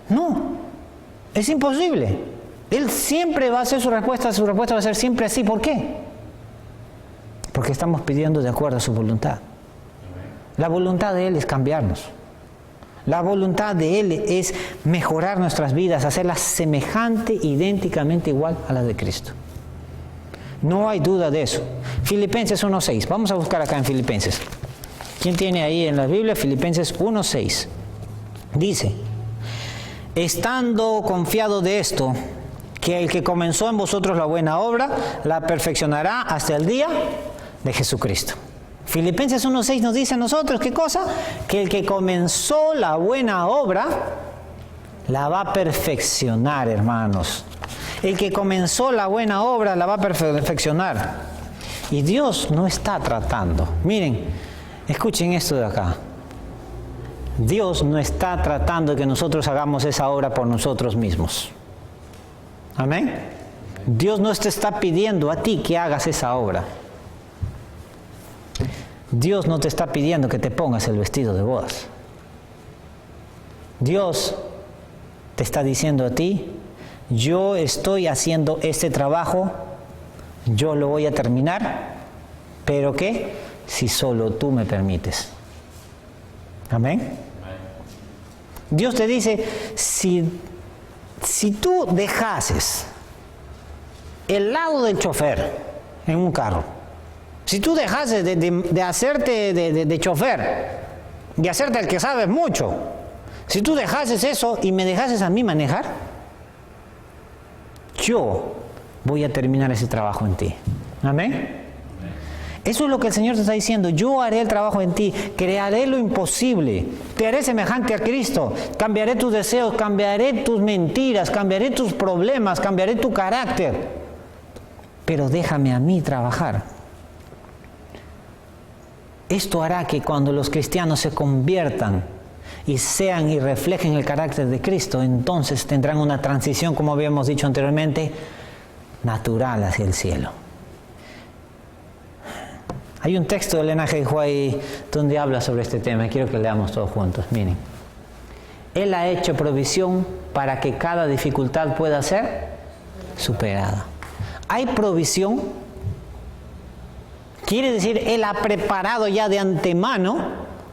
No, es imposible. Él siempre va a hacer su respuesta va a ser siempre así. ¿Por qué? Porque estamos pidiendo de acuerdo a su voluntad. La voluntad de Él es cambiarnos. La voluntad de Él es mejorar nuestras vidas, hacerlas semejante, idénticamente igual a las de Cristo. No hay duda de eso. Filipenses 1:6. Vamos a buscar acá en Filipenses. ¿Quién tiene ahí en la Biblia? Filipenses 1:6. Dice, estando confiado de esto, que el que comenzó en vosotros la buena obra, la perfeccionará hasta el día de Jesucristo. Filipenses 1:6 nos dice a nosotros, ¿qué cosa? Que el que comenzó la buena obra, la va a perfeccionar, hermanos. El que comenzó la buena obra, la va a perfeccionar. Y Dios no está tratando. Miren, escuchen esto de acá. Dios no está tratando de que nosotros hagamos esa obra por nosotros mismos. Amén. Dios no te está pidiendo a ti que hagas esa obra. Dios no te está pidiendo que te pongas el vestido de bodas. Dios te está diciendo a ti, yo estoy haciendo este trabajo, yo lo voy a terminar, pero ¿qué? Si solo tú me permites. Amén. Dios te dice, si tú dejases el lado del chofer en un carro, si tú dejases de hacerte de chofer, de hacerte el que sabes mucho, si tú dejases eso y me dejases a mí manejar, yo voy a terminar ese trabajo en ti. Amén. Eso es lo que el Señor te está diciendo. Yo haré el trabajo en ti, crearé lo imposible, te haré semejante a Cristo, cambiaré tus deseos, cambiaré tus mentiras, cambiaré tus problemas, cambiaré tu carácter. Pero déjame a mí trabajar. Esto hará que cuando los cristianos se conviertan y sean y reflejen el carácter de Cristo, entonces tendrán una transición, como habíamos dicho anteriormente, natural hacia el cielo. Hay un texto de Elena G. White donde habla sobre este tema y quiero que leamos todos juntos. Miren. Él ha hecho provisión para que cada dificultad pueda ser superada. Hay provisión. Quiere decir, Él ha preparado ya de antemano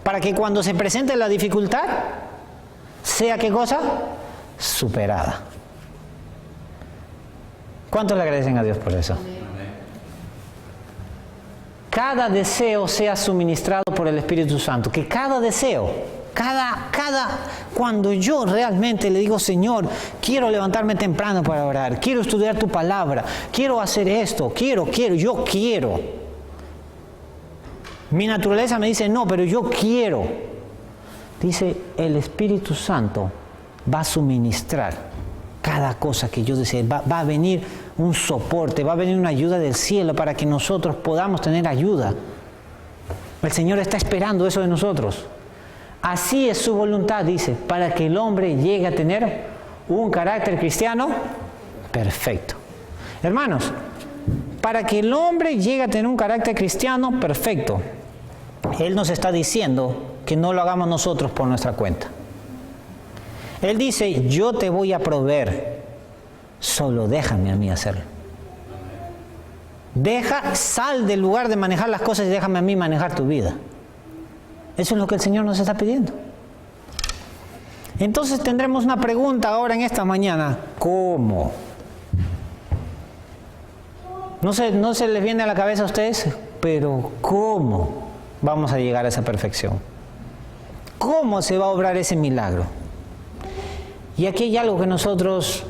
para que cuando se presente la dificultad, sea ¿qué cosa? Superada. ¿Cuántos le agradecen a Dios por eso? Cada deseo sea suministrado por el Espíritu Santo. Que cada deseo, cuando yo realmente le digo, Señor, quiero levantarme temprano para orar, quiero estudiar tu palabra, quiero hacer esto, yo quiero. Mi naturaleza me dice, no, pero yo quiero. Dice, el Espíritu Santo va a suministrar cada cosa que yo desee. Va a venir un soporte, va a venir una ayuda del cielo para que nosotros podamos tener ayuda. El Señor está esperando eso de nosotros. Así es su voluntad, dice, para que el hombre llegue a tener un carácter cristiano perfecto. Hermanos, para que el hombre llegue a tener un carácter cristiano perfecto, Él nos está diciendo que no lo hagamos nosotros por nuestra cuenta. Él dice, yo te voy a proveer, solo déjame a mí hacerlo. Sal del lugar de manejar las cosas y déjame a mí manejar tu vida. Eso es lo que el Señor nos está pidiendo. Entonces tendremos una pregunta ahora en esta mañana. ¿Cómo? No se les viene a la cabeza a ustedes, pero ¿cómo vamos a llegar a esa perfección? ¿Cómo se va a obrar ese milagro? Y aquí hay algo que nosotros,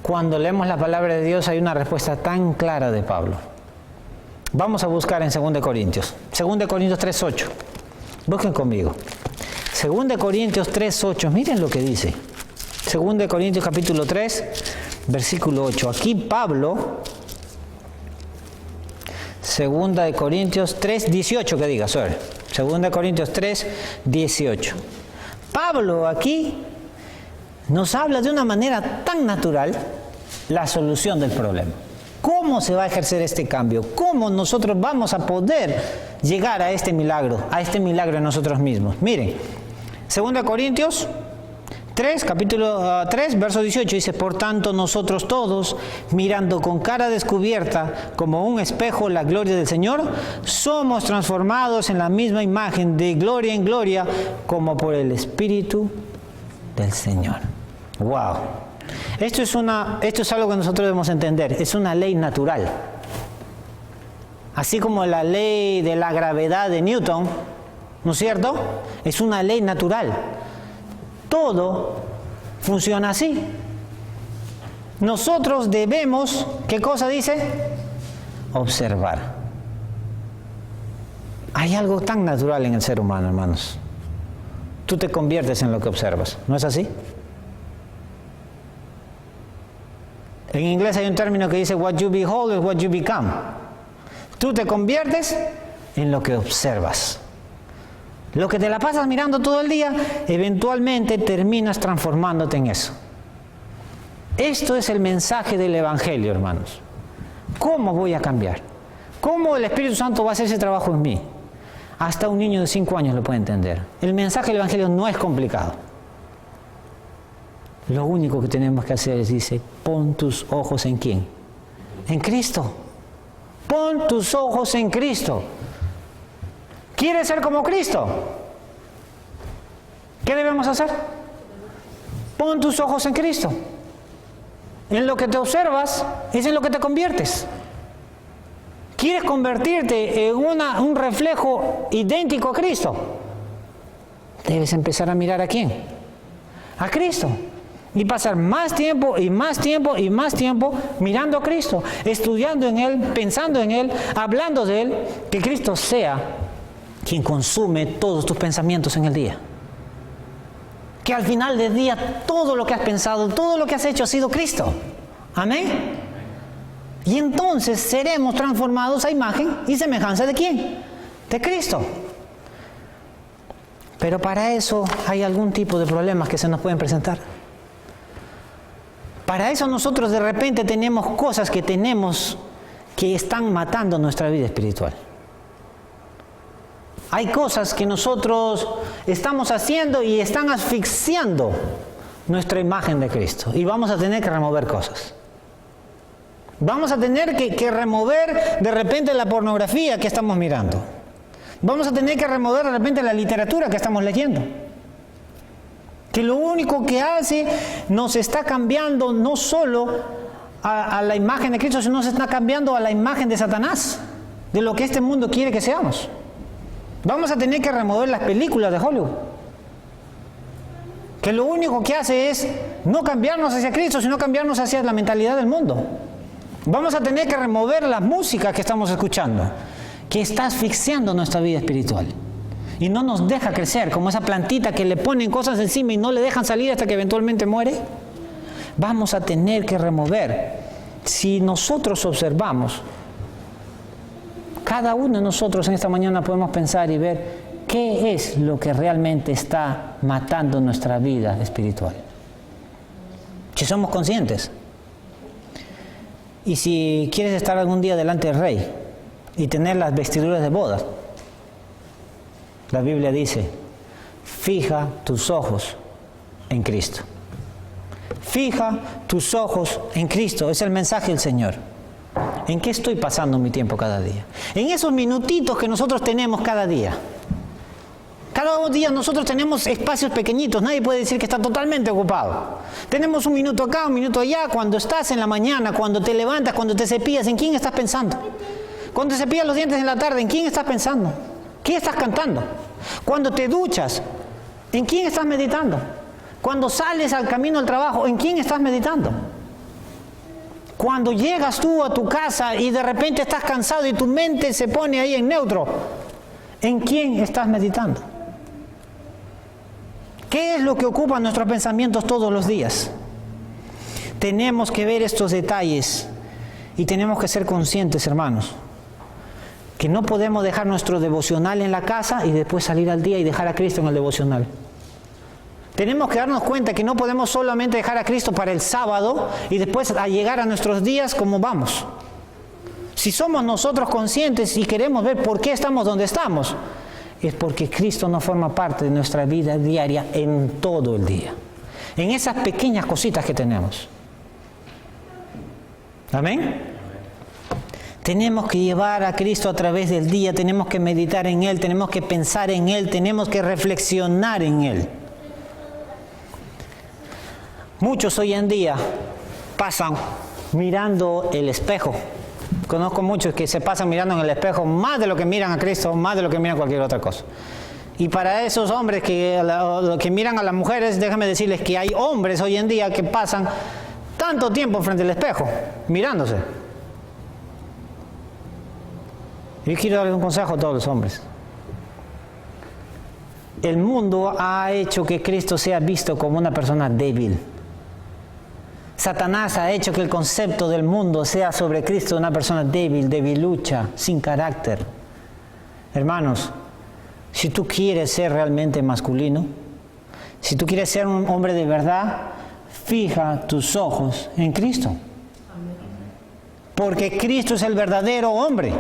cuando leemos la palabra de Dios, hay una respuesta tan clara de Pablo. Vamos a buscar en 2 Corintios. 2 Corintios 3:8. Busquen conmigo. 2 Corintios 3:8. Miren lo que dice. 2 Corintios capítulo 3, versículo 8. Aquí Pablo, 2 Corintios 3:18, que diga, 2 Corintios 3:18. Pablo aquí nos habla de una manera tan natural la solución del problema. ¿Cómo se va a ejercer este cambio? ¿Cómo nosotros vamos a poder llegar a este milagro en nosotros mismos? Miren, 2 Corintios 3, capítulo 3, verso 18, dice, por tanto nosotros todos, mirando con cara descubierta como un espejo la gloria del Señor, somos transformados en la misma imagen de gloria en gloria como por el Espíritu del Señor. ¡Wow! Esto es algo que nosotros debemos entender. Es una ley natural. Así como la ley de la gravedad de Newton, ¿no es cierto? Es una ley natural. Todo funciona así. Nosotros debemos, ¿qué cosa dice? Observar. Hay algo tan natural en el ser humano, hermanos. Tú te conviertes en lo que observas, ¿no es así? En inglés hay un término que dice what you behold is what you become. Tú te conviertes en lo que observas. Lo que te la pasas mirando todo el día, eventualmente terminas transformándote en eso. Esto es el mensaje del Evangelio, hermanos. ¿Cómo voy a cambiar? ¿Cómo el Espíritu Santo va a hacer ese trabajo en mí? Hasta un niño de 5 años lo puede entender. El mensaje del Evangelio no es complicado. Lo único que tenemos que hacer es, dice, pon tus ojos en ¿quién? En Cristo. Pon tus ojos en Cristo. ¿Quieres ser como Cristo? ¿Qué debemos hacer? Pon tus ojos en Cristo. En lo que te observas es en lo que te conviertes. ¿Quieres convertirte en un reflejo idéntico a Cristo? Debes empezar a mirar ¿a quién? A Cristo. Y pasar más tiempo y más tiempo y más tiempo mirando a Cristo, estudiando en Él, pensando en Él, hablando de Él, que Cristo sea quien consume todos tus pensamientos en el día. Que al final del día todo lo que has pensado, todo lo que has hecho ha sido Cristo. Amén. Y entonces seremos transformados a imagen y semejanza ¿de quién? De Cristo. Pero para eso hay algún tipo de problemas que se nos pueden presentar. Para eso nosotros de repente tenemos cosas que están matando nuestra vida espiritual. Hay cosas que nosotros estamos haciendo y están asfixiando nuestra imagen de Cristo. Y vamos a tener que remover cosas. Vamos a tener que remover de repente la pornografía que estamos mirando. Vamos a tener que remover de repente la literatura que estamos leyendo. Que lo único que hace, nos está cambiando no solo a la imagen de Cristo, sino nos está cambiando a la imagen de Satanás, de lo que este mundo quiere que seamos. Vamos a tener que remover las películas de Hollywood, que lo único que hace es no cambiarnos hacia Cristo, sino cambiarnos hacia la mentalidad del mundo. Vamos a tener que remover la música que estamos escuchando, que está asfixiando nuestra vida espiritual y no nos deja crecer, como esa plantita que le ponen cosas encima y no le dejan salir hasta que eventualmente muere. Vamos a tener que remover. Si nosotros observamos, cada uno de nosotros en esta mañana podemos pensar y ver qué es lo que realmente está matando nuestra vida espiritual. Si somos conscientes. Y si quieres estar algún día delante del Rey y tener las vestiduras de boda, la Biblia dice, fija tus ojos en Cristo. Fija tus ojos en Cristo, es el mensaje del Señor. ¿En qué estoy pasando mi tiempo cada día? En esos minutitos que nosotros tenemos cada día. Cada día nosotros tenemos espacios pequeñitos, nadie puede decir que está totalmente ocupado. Tenemos un minuto acá, un minuto allá, cuando estás en la mañana, cuando te levantas, cuando te cepillas, ¿en quién estás pensando? Cuando te cepillas los dientes en la tarde, ¿en quién estás pensando? ¿Qué estás cantando? Cuando te duchas, ¿en quién estás meditando? Cuando sales al camino al trabajo, ¿en quién estás meditando? Cuando llegas tú a tu casa y de repente estás cansado y tu mente se pone ahí en neutro, ¿en quién estás meditando? ¿Qué es lo que ocupa nuestros pensamientos todos los días? Tenemos que ver estos detalles y tenemos que ser conscientes, hermanos, que no podemos dejar nuestro devocional en la casa y después salir al día y dejar a Cristo en el devocional. Tenemos que darnos cuenta que no podemos solamente dejar a Cristo para el sábado y después a llegar a nuestros días como vamos. Si somos nosotros conscientes y queremos ver por qué estamos donde estamos, es porque Cristo no forma parte de nuestra vida diaria en todo el día. En esas pequeñas cositas que tenemos. ¿Amén? Tenemos que llevar a Cristo a través del día, tenemos que meditar en Él, tenemos que pensar en Él, tenemos que reflexionar en Él. Muchos hoy en día pasan mirando el espejo. Conozco muchos que se pasan mirando en el espejo más de lo que miran a Cristo, más de lo que miran cualquier otra cosa. Y para esos hombres que miran a las mujeres, déjame decirles que hay hombres hoy en día que pasan tanto tiempo frente al espejo, mirándose. Yo quiero darles un consejo a todos los hombres. El mundo ha hecho que Cristo sea visto como una persona débil. Satanás ha hecho que el concepto del mundo sea sobre Cristo una persona débil, debilucha, sin carácter. Hermanos, si tú quieres ser realmente masculino, si tú quieres ser un hombre de verdad, fija tus ojos en Cristo. Porque Cristo es el verdadero hombre.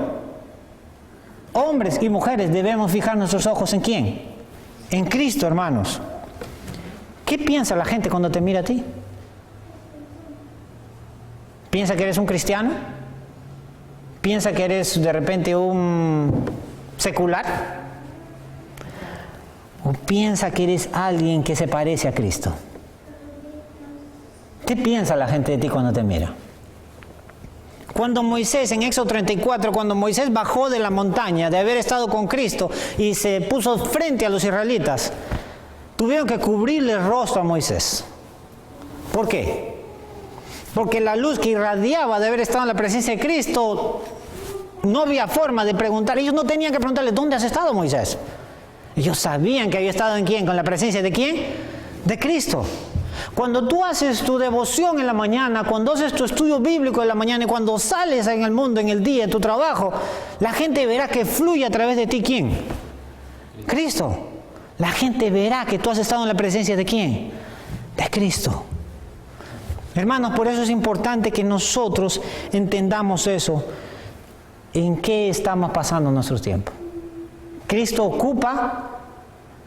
Hombres y mujeres debemos fijar nuestros ojos ¿en quién? En Cristo, hermanos. ¿Qué piensa la gente cuando te mira a ti? ¿Piensa que eres un cristiano? ¿Piensa que eres de repente un secular? ¿O piensa que eres alguien que se parece a Cristo? ¿Qué piensa la gente de ti cuando te mira? Cuando Moisés, en Éxodo 34, cuando Moisés bajó de la montaña de haber estado con Cristo y se puso frente a los israelitas, tuvieron que cubrirle el rostro a Moisés. ¿Por qué? Porque la luz que irradiaba de haber estado en la presencia de Cristo, no había forma de preguntar. Ellos no tenían que preguntarle, ¿dónde has estado, Moisés? Ellos sabían que había estado en quién, con la presencia de quién, de Cristo. Cuando tú haces tu devoción en la mañana, cuando haces tu estudio bíblico en la mañana y cuando sales en el mundo, en el día, en tu trabajo, la gente verá que fluye a través de ti ¿quién? Cristo. La gente verá que tú has estado en la presencia de ¿quién? De Cristo. Hermanos, por eso es importante que nosotros entendamos eso. ¿En qué estamos pasando nuestro tiempo? Cristo ocupa,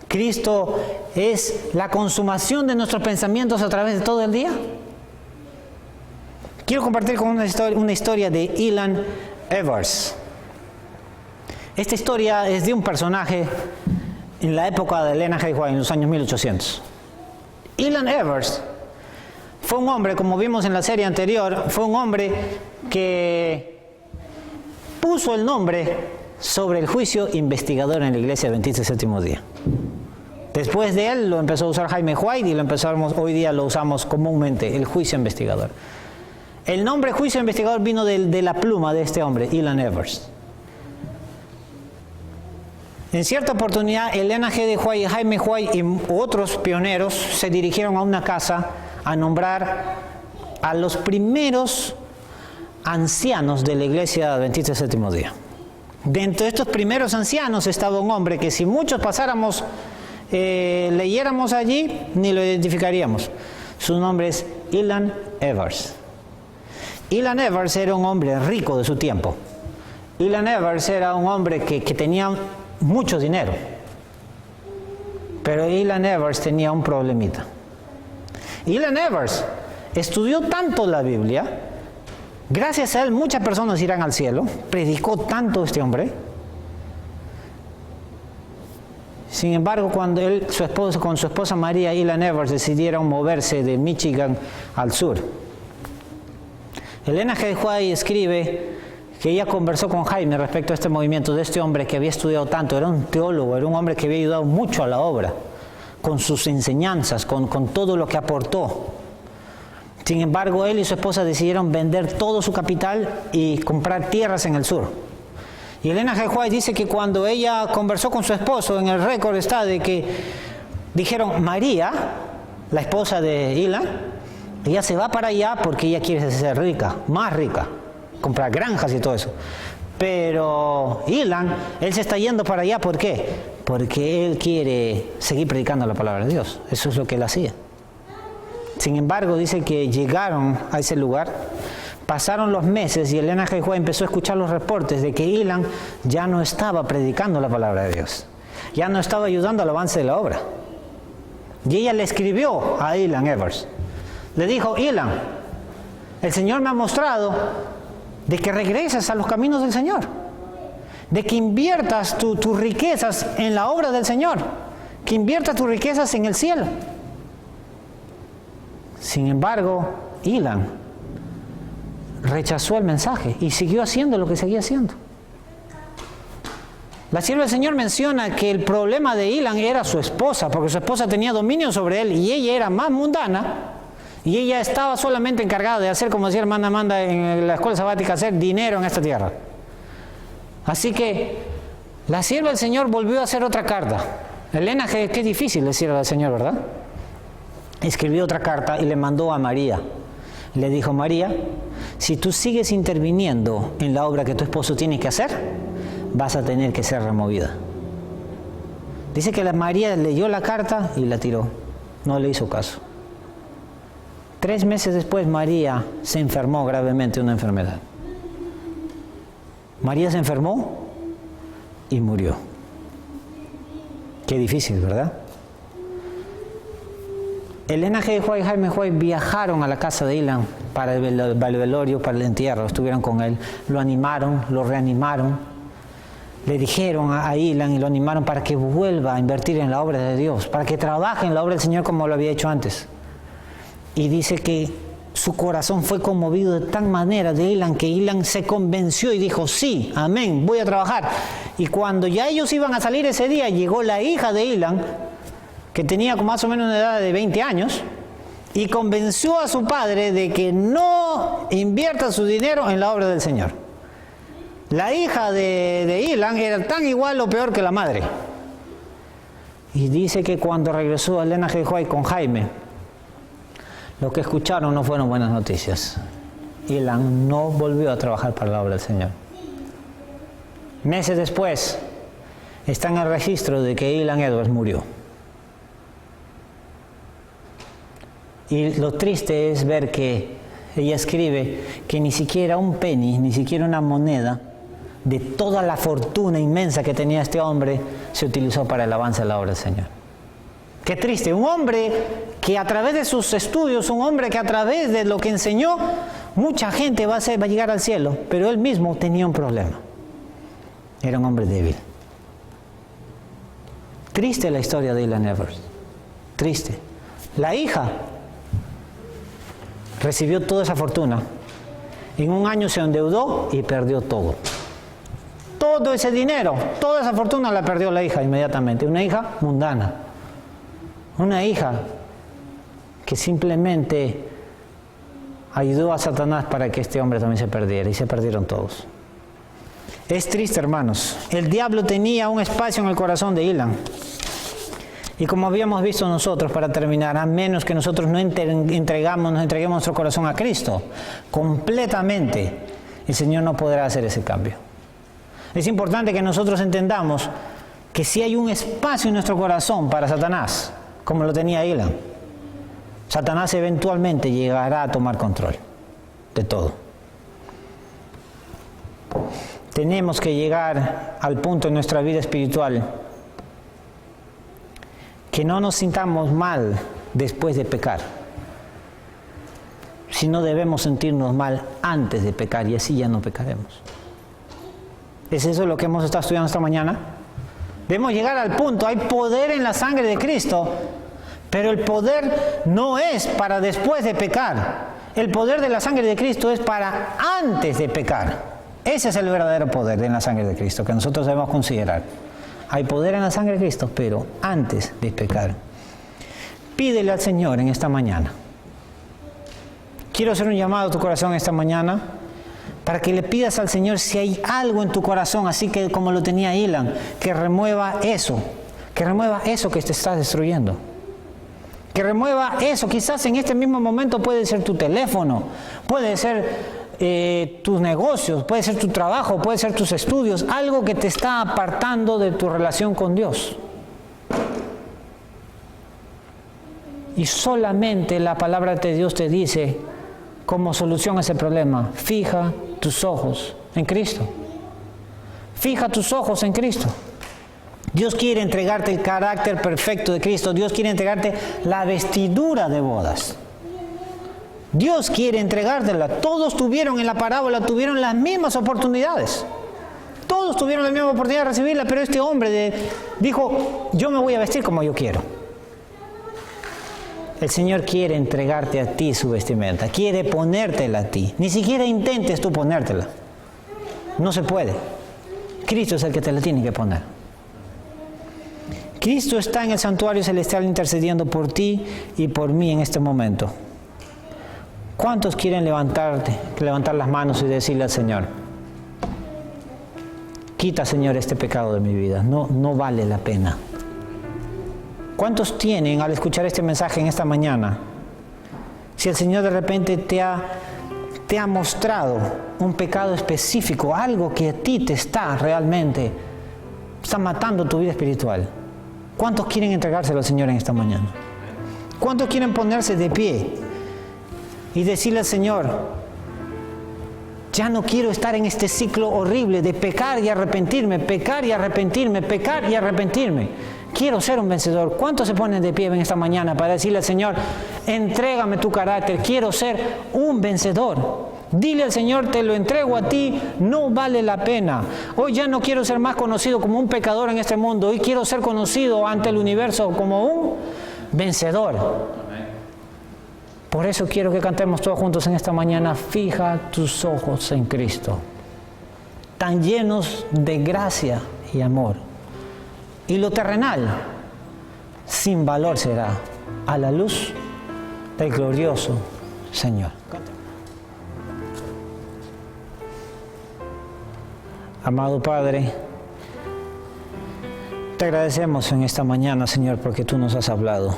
Cristo es la consumación de nuestros pensamientos a través de todo el día. Quiero compartir con una historia de Ilan Evers. Esta historia es de un personaje en la época de Elena G. White, en los años 1800. Ilan Evers fue un hombre, como vimos en la serie anterior, fue un hombre que puso el nombre sobre el juicio investigador en la iglesia Adventista del Séptimo Día. Después de él lo empezó a usar Jaime White y hoy día lo usamos comúnmente, el juicio investigador. El nombre juicio investigador vino de la pluma de este hombre, Ilan Evers. En cierta oportunidad, Elena G. de White, Jaime White y otros pioneros se dirigieron a una casa a nombrar a los primeros ancianos de la iglesia adventista del séptimo día. Dentro de estos primeros ancianos estaba un hombre que si muchos pasáramos, leyéramos allí, ni lo identificaríamos. Su nombre es Ilan Evers. Ilan Evers era un hombre rico de su tiempo. Ilan Evers era un hombre que tenía mucho dinero. Pero Ilan Evers tenía un problemita. Ilan Evers estudió tanto la Biblia, gracias a él muchas personas irán al cielo, predicó tanto este hombre. Sin embargo, cuando él, con su esposa María, Ilan Evers decidieron moverse de Michigan al sur, Elena G. White escribe que ella conversó con Jaime respecto a este movimiento de este hombre que había estudiado tanto, era un teólogo, era un hombre que había ayudado mucho a la obra, con sus enseñanzas, con todo lo que aportó. Sin embargo, él y su esposa decidieron vender todo su capital y comprar tierras en el sur. Y Elena G. White dice que cuando ella conversó con su esposo, en el récord está de que dijeron, María, la esposa de Ilan, ella se va para allá porque ella quiere ser rica, más rica, comprar granjas y todo eso. Pero Ilan, él se está yendo para allá, ¿por qué? Porque él quiere seguir predicando la palabra de Dios. Eso es lo que él hacía. Sin embargo, dice que llegaron a ese lugar, pasaron los meses y Elena G. White empezó a escuchar los reportes de que Ilan ya no estaba predicando la palabra de Dios, ya no estaba ayudando al avance de la obra. Y ella le escribió a Ilan Evers. Le dijo, Ilan, el Señor me ha mostrado de que regreses a los caminos del Señor, de que inviertas tus riquezas en la obra del Señor, que inviertas tus riquezas en el cielo. Sin embargo, Ilan rechazó el mensaje y siguió haciendo lo que seguía haciendo. La sierva del Señor menciona que el problema de Ilan era su esposa, porque su esposa tenía dominio sobre él y ella era más mundana. Y ella estaba solamente encargada de hacer, como decía hermana Amanda en la escuela sabática, hacer dinero en esta tierra. Así que la sierva del Señor volvió a hacer otra carta. Elena, qué difícil le sierva del Señor, ¿verdad? Escribió otra carta y le mandó a María. Le dijo, María, si tú sigues interviniendo en la obra que tu esposo tiene que hacer, vas a tener que ser removida. Dice que María leyó la carta y la tiró. No le hizo caso. 3 meses después, María se enfermó gravemente de una enfermedad. María se enfermó y murió. Qué difícil, ¿verdad? Elena G. White y Jaime White viajaron a la casa de Ilan para el velorio, para el entierro. Estuvieron con él, lo animaron, lo reanimaron. Le dijeron a Ilan y lo animaron para que vuelva a invertir en la obra de Dios, para que trabaje en la obra del Señor como lo había hecho antes. Y dice que su corazón fue conmovido de tal manera de Ilan que Ilan se convenció y dijo, sí, amén, voy a trabajar. Y cuando ya ellos iban a salir ese día, llegó la hija de Ilan, que tenía más o menos una edad de 20 años, y convenció a su padre de que no invierta su dinero en la obra del Señor. La hija de Ilan era tan igual o peor que la madre. Y dice que cuando regresó Elena G. White con Jaime, lo que escucharon no fueron buenas noticias. Ilan no volvió a trabajar para la obra del Señor. Meses después, está en el registro de que Ilan Edwards murió. Y lo triste es ver que ella escribe que ni siquiera un penny, ni siquiera una moneda de toda la fortuna inmensa que tenía este hombre, se utilizó para el avance de la obra del Señor. Qué triste, un hombre que a través de sus estudios, un hombre que a través de lo que enseñó, mucha gente va a llegar al cielo, pero él mismo tenía un problema. Era un hombre débil. Triste la historia de Ilan Evers. Triste. La hija recibió toda esa fortuna. En un año se endeudó y perdió todo. Todo ese dinero, toda esa fortuna la perdió la hija inmediatamente. Una hija mundana. Una hija que simplemente ayudó a Satanás para que este hombre también se perdiera, y se perdieron todos. Es triste, hermanos. El diablo tenía un espacio en el corazón de Ilan. Y como habíamos visto nosotros, para terminar, a menos que nosotros nos entreguemos nuestro corazón a Cristo completamente, el Señor no podrá hacer ese cambio. Es importante que nosotros entendamos que si hay un espacio en nuestro corazón para Satanás, como lo tenía Ilan, Satanás eventualmente llegará a tomar control de todo. Tenemos que llegar al punto en nuestra vida espiritual que no nos sintamos mal después de pecar, sino debemos sentirnos mal antes de pecar, y así ya no pecaremos. ¿Es eso lo que hemos estado estudiando esta mañana? Debemos llegar al punto, hay poder en la sangre de Cristo, pero el poder no es para después de pecar. El poder de la sangre de Cristo es para antes de pecar. Ese es el verdadero poder en la sangre de Cristo que nosotros debemos considerar. Hay poder en la sangre de Cristo, pero antes de pecar. Pídele al Señor en esta mañana. Quiero hacer un llamado a tu corazón esta mañana para que le pidas al Señor si hay algo en tu corazón, así que como lo tenía Ilan, que remueva eso que te está destruyendo. Que remueva eso. Quizás en este mismo momento puede ser tu teléfono, puede ser tus negocios, puede ser tu trabajo, puede ser tus estudios, algo que te está apartando de tu relación con Dios. Y solamente la palabra de Dios te dice, como solución a ese problema, fija tus ojos en Cristo. Fija tus ojos en Cristo. Dios quiere entregarte el carácter perfecto de Cristo. Dios quiere entregarte la vestidura de bodas. Dios quiere entregártela. Todos tuvieron en la parábola, tuvieron las mismas oportunidades. Todos tuvieron la misma oportunidad de recibirla, pero este hombre dijo, yo me voy a vestir como yo quiero. El Señor quiere entregarte a ti su vestimenta, quiere ponértela a ti. Ni siquiera intentes tú ponértela. No se puede. Cristo es el que te la tiene que poner. Cristo está en el santuario celestial intercediendo por ti y por mí en este momento. ¿Cuántos quieren levantar las manos y decirle al Señor, quita, Señor, este pecado de mi vida, no vale la pena? ¿Cuántos tienen, al escuchar este mensaje en esta mañana, si el Señor de repente te ha mostrado un pecado específico, algo que a ti te está matando tu vida espiritual? ¿Cuántos quieren entregárselo al Señor en esta mañana? ¿Cuántos quieren ponerse de pie y decirle al Señor, ya no quiero estar en este ciclo horrible de pecar y arrepentirme, pecar y arrepentirme, pecar y arrepentirme? Quiero ser un vencedor. ¿Cuántos se ponen de pie en esta mañana para decirle al Señor, entrégame tu carácter, quiero ser un vencedor? Dile al Señor, te lo entrego a ti, no vale la pena. Hoy ya no quiero ser más conocido como un pecador en este mundo, hoy quiero ser conocido ante el universo como un vencedor. Por eso quiero que cantemos todos juntos en esta mañana, fija tus ojos en Cristo, tan llenos de gracia y amor. Y lo terrenal, sin valor será a la luz del glorioso Señor. Amado Padre, te agradecemos en esta mañana, Señor, porque tú nos has hablado.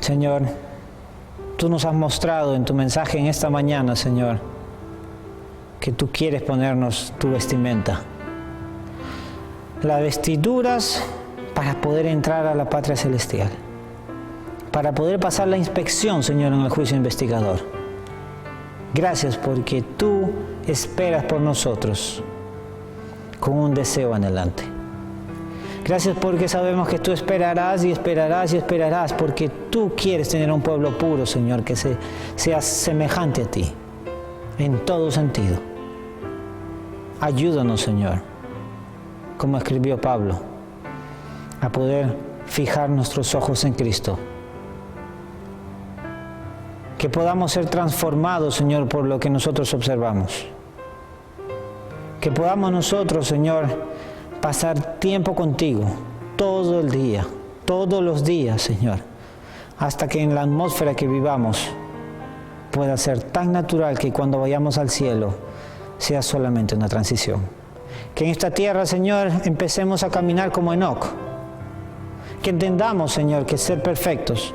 Señor, tú nos has mostrado en tu mensaje en esta mañana, Señor, que tú quieres ponernos tu vestimenta. Las vestiduras para poder entrar a la patria celestial. Para poder pasar la inspección, Señor, en el juicio investigador. Gracias porque tú esperas por nosotros con un deseo anhelante. Gracias porque sabemos que tú esperarás y esperarás y esperarás, porque tú quieres tener un pueblo puro, Señor, que sea semejante a ti en todo sentido. Ayúdanos, Señor, como escribió Pablo, a poder fijar nuestros ojos en Cristo. Que podamos ser transformados, Señor, por lo que nosotros observamos. Que podamos nosotros, Señor, pasar tiempo contigo todo el día, todos los días, Señor, hasta que en la atmósfera que vivamos pueda ser tan natural que cuando vayamos al cielo sea solamente una transición. Que en esta tierra, Señor, empecemos a caminar como Enoc. Que entendamos, Señor, que ser perfectos,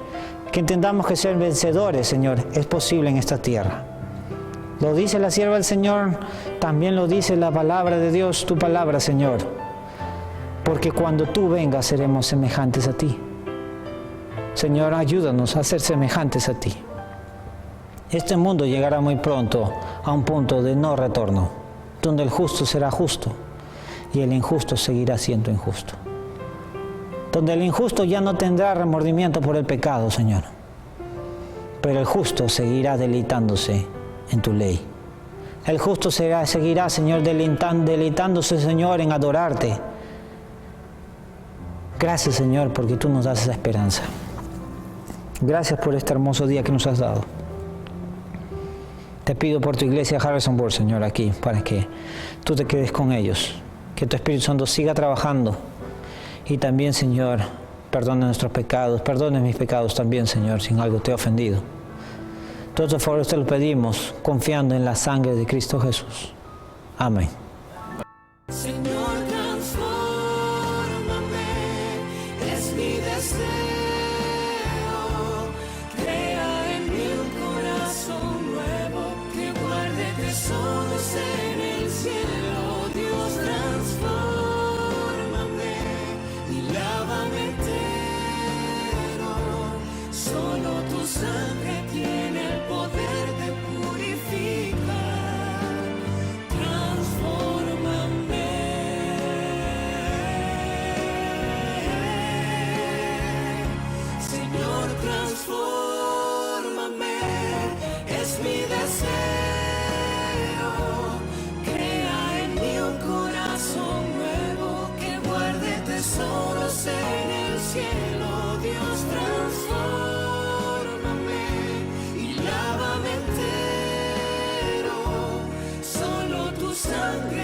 que entendamos que ser vencedores, Señor, es posible en esta tierra. Lo dice la sierva del Señor, también lo dice la palabra de Dios, tu palabra, Señor. Porque cuando tú vengas seremos semejantes a ti. Señor, ayúdanos a ser semejantes a ti. Este mundo llegará muy pronto a un punto de no retorno, donde el justo será justo y el injusto seguirá siendo injusto. Donde el injusto ya no tendrá remordimiento por el pecado, Señor. Pero el justo seguirá deleitándose en tu ley. El justo seguirá, Señor, deleitándose, Señor, en adorarte. Gracias, Señor, porque tú nos das esa esperanza. Gracias por este hermoso día que nos has dado. Te pido por tu iglesia Harrisonburg, Señor, aquí, para que tú te quedes con ellos. Que tu Espíritu Santo siga trabajando. Y también, Señor, perdona nuestros pecados. Perdone mis pecados también, Señor, si en algo te he ofendido. Todos los favores te lo pedimos, confiando en la sangre de Cristo Jesús. Amén. Señor, transfórmame, es mi deseo. Crea en mí un corazón nuevo que guarde tesoros en el cielo. Dios, transfórmame y lávame entero. Solo tu sangre tiene el poder de purificar. Transfórmame. Señor, transfórmame, es mi deseo. Crea en mí un corazón nuevo que guarde tesoros en el cielo. Dios, transfórmame y lávame entero. Solo tu sangre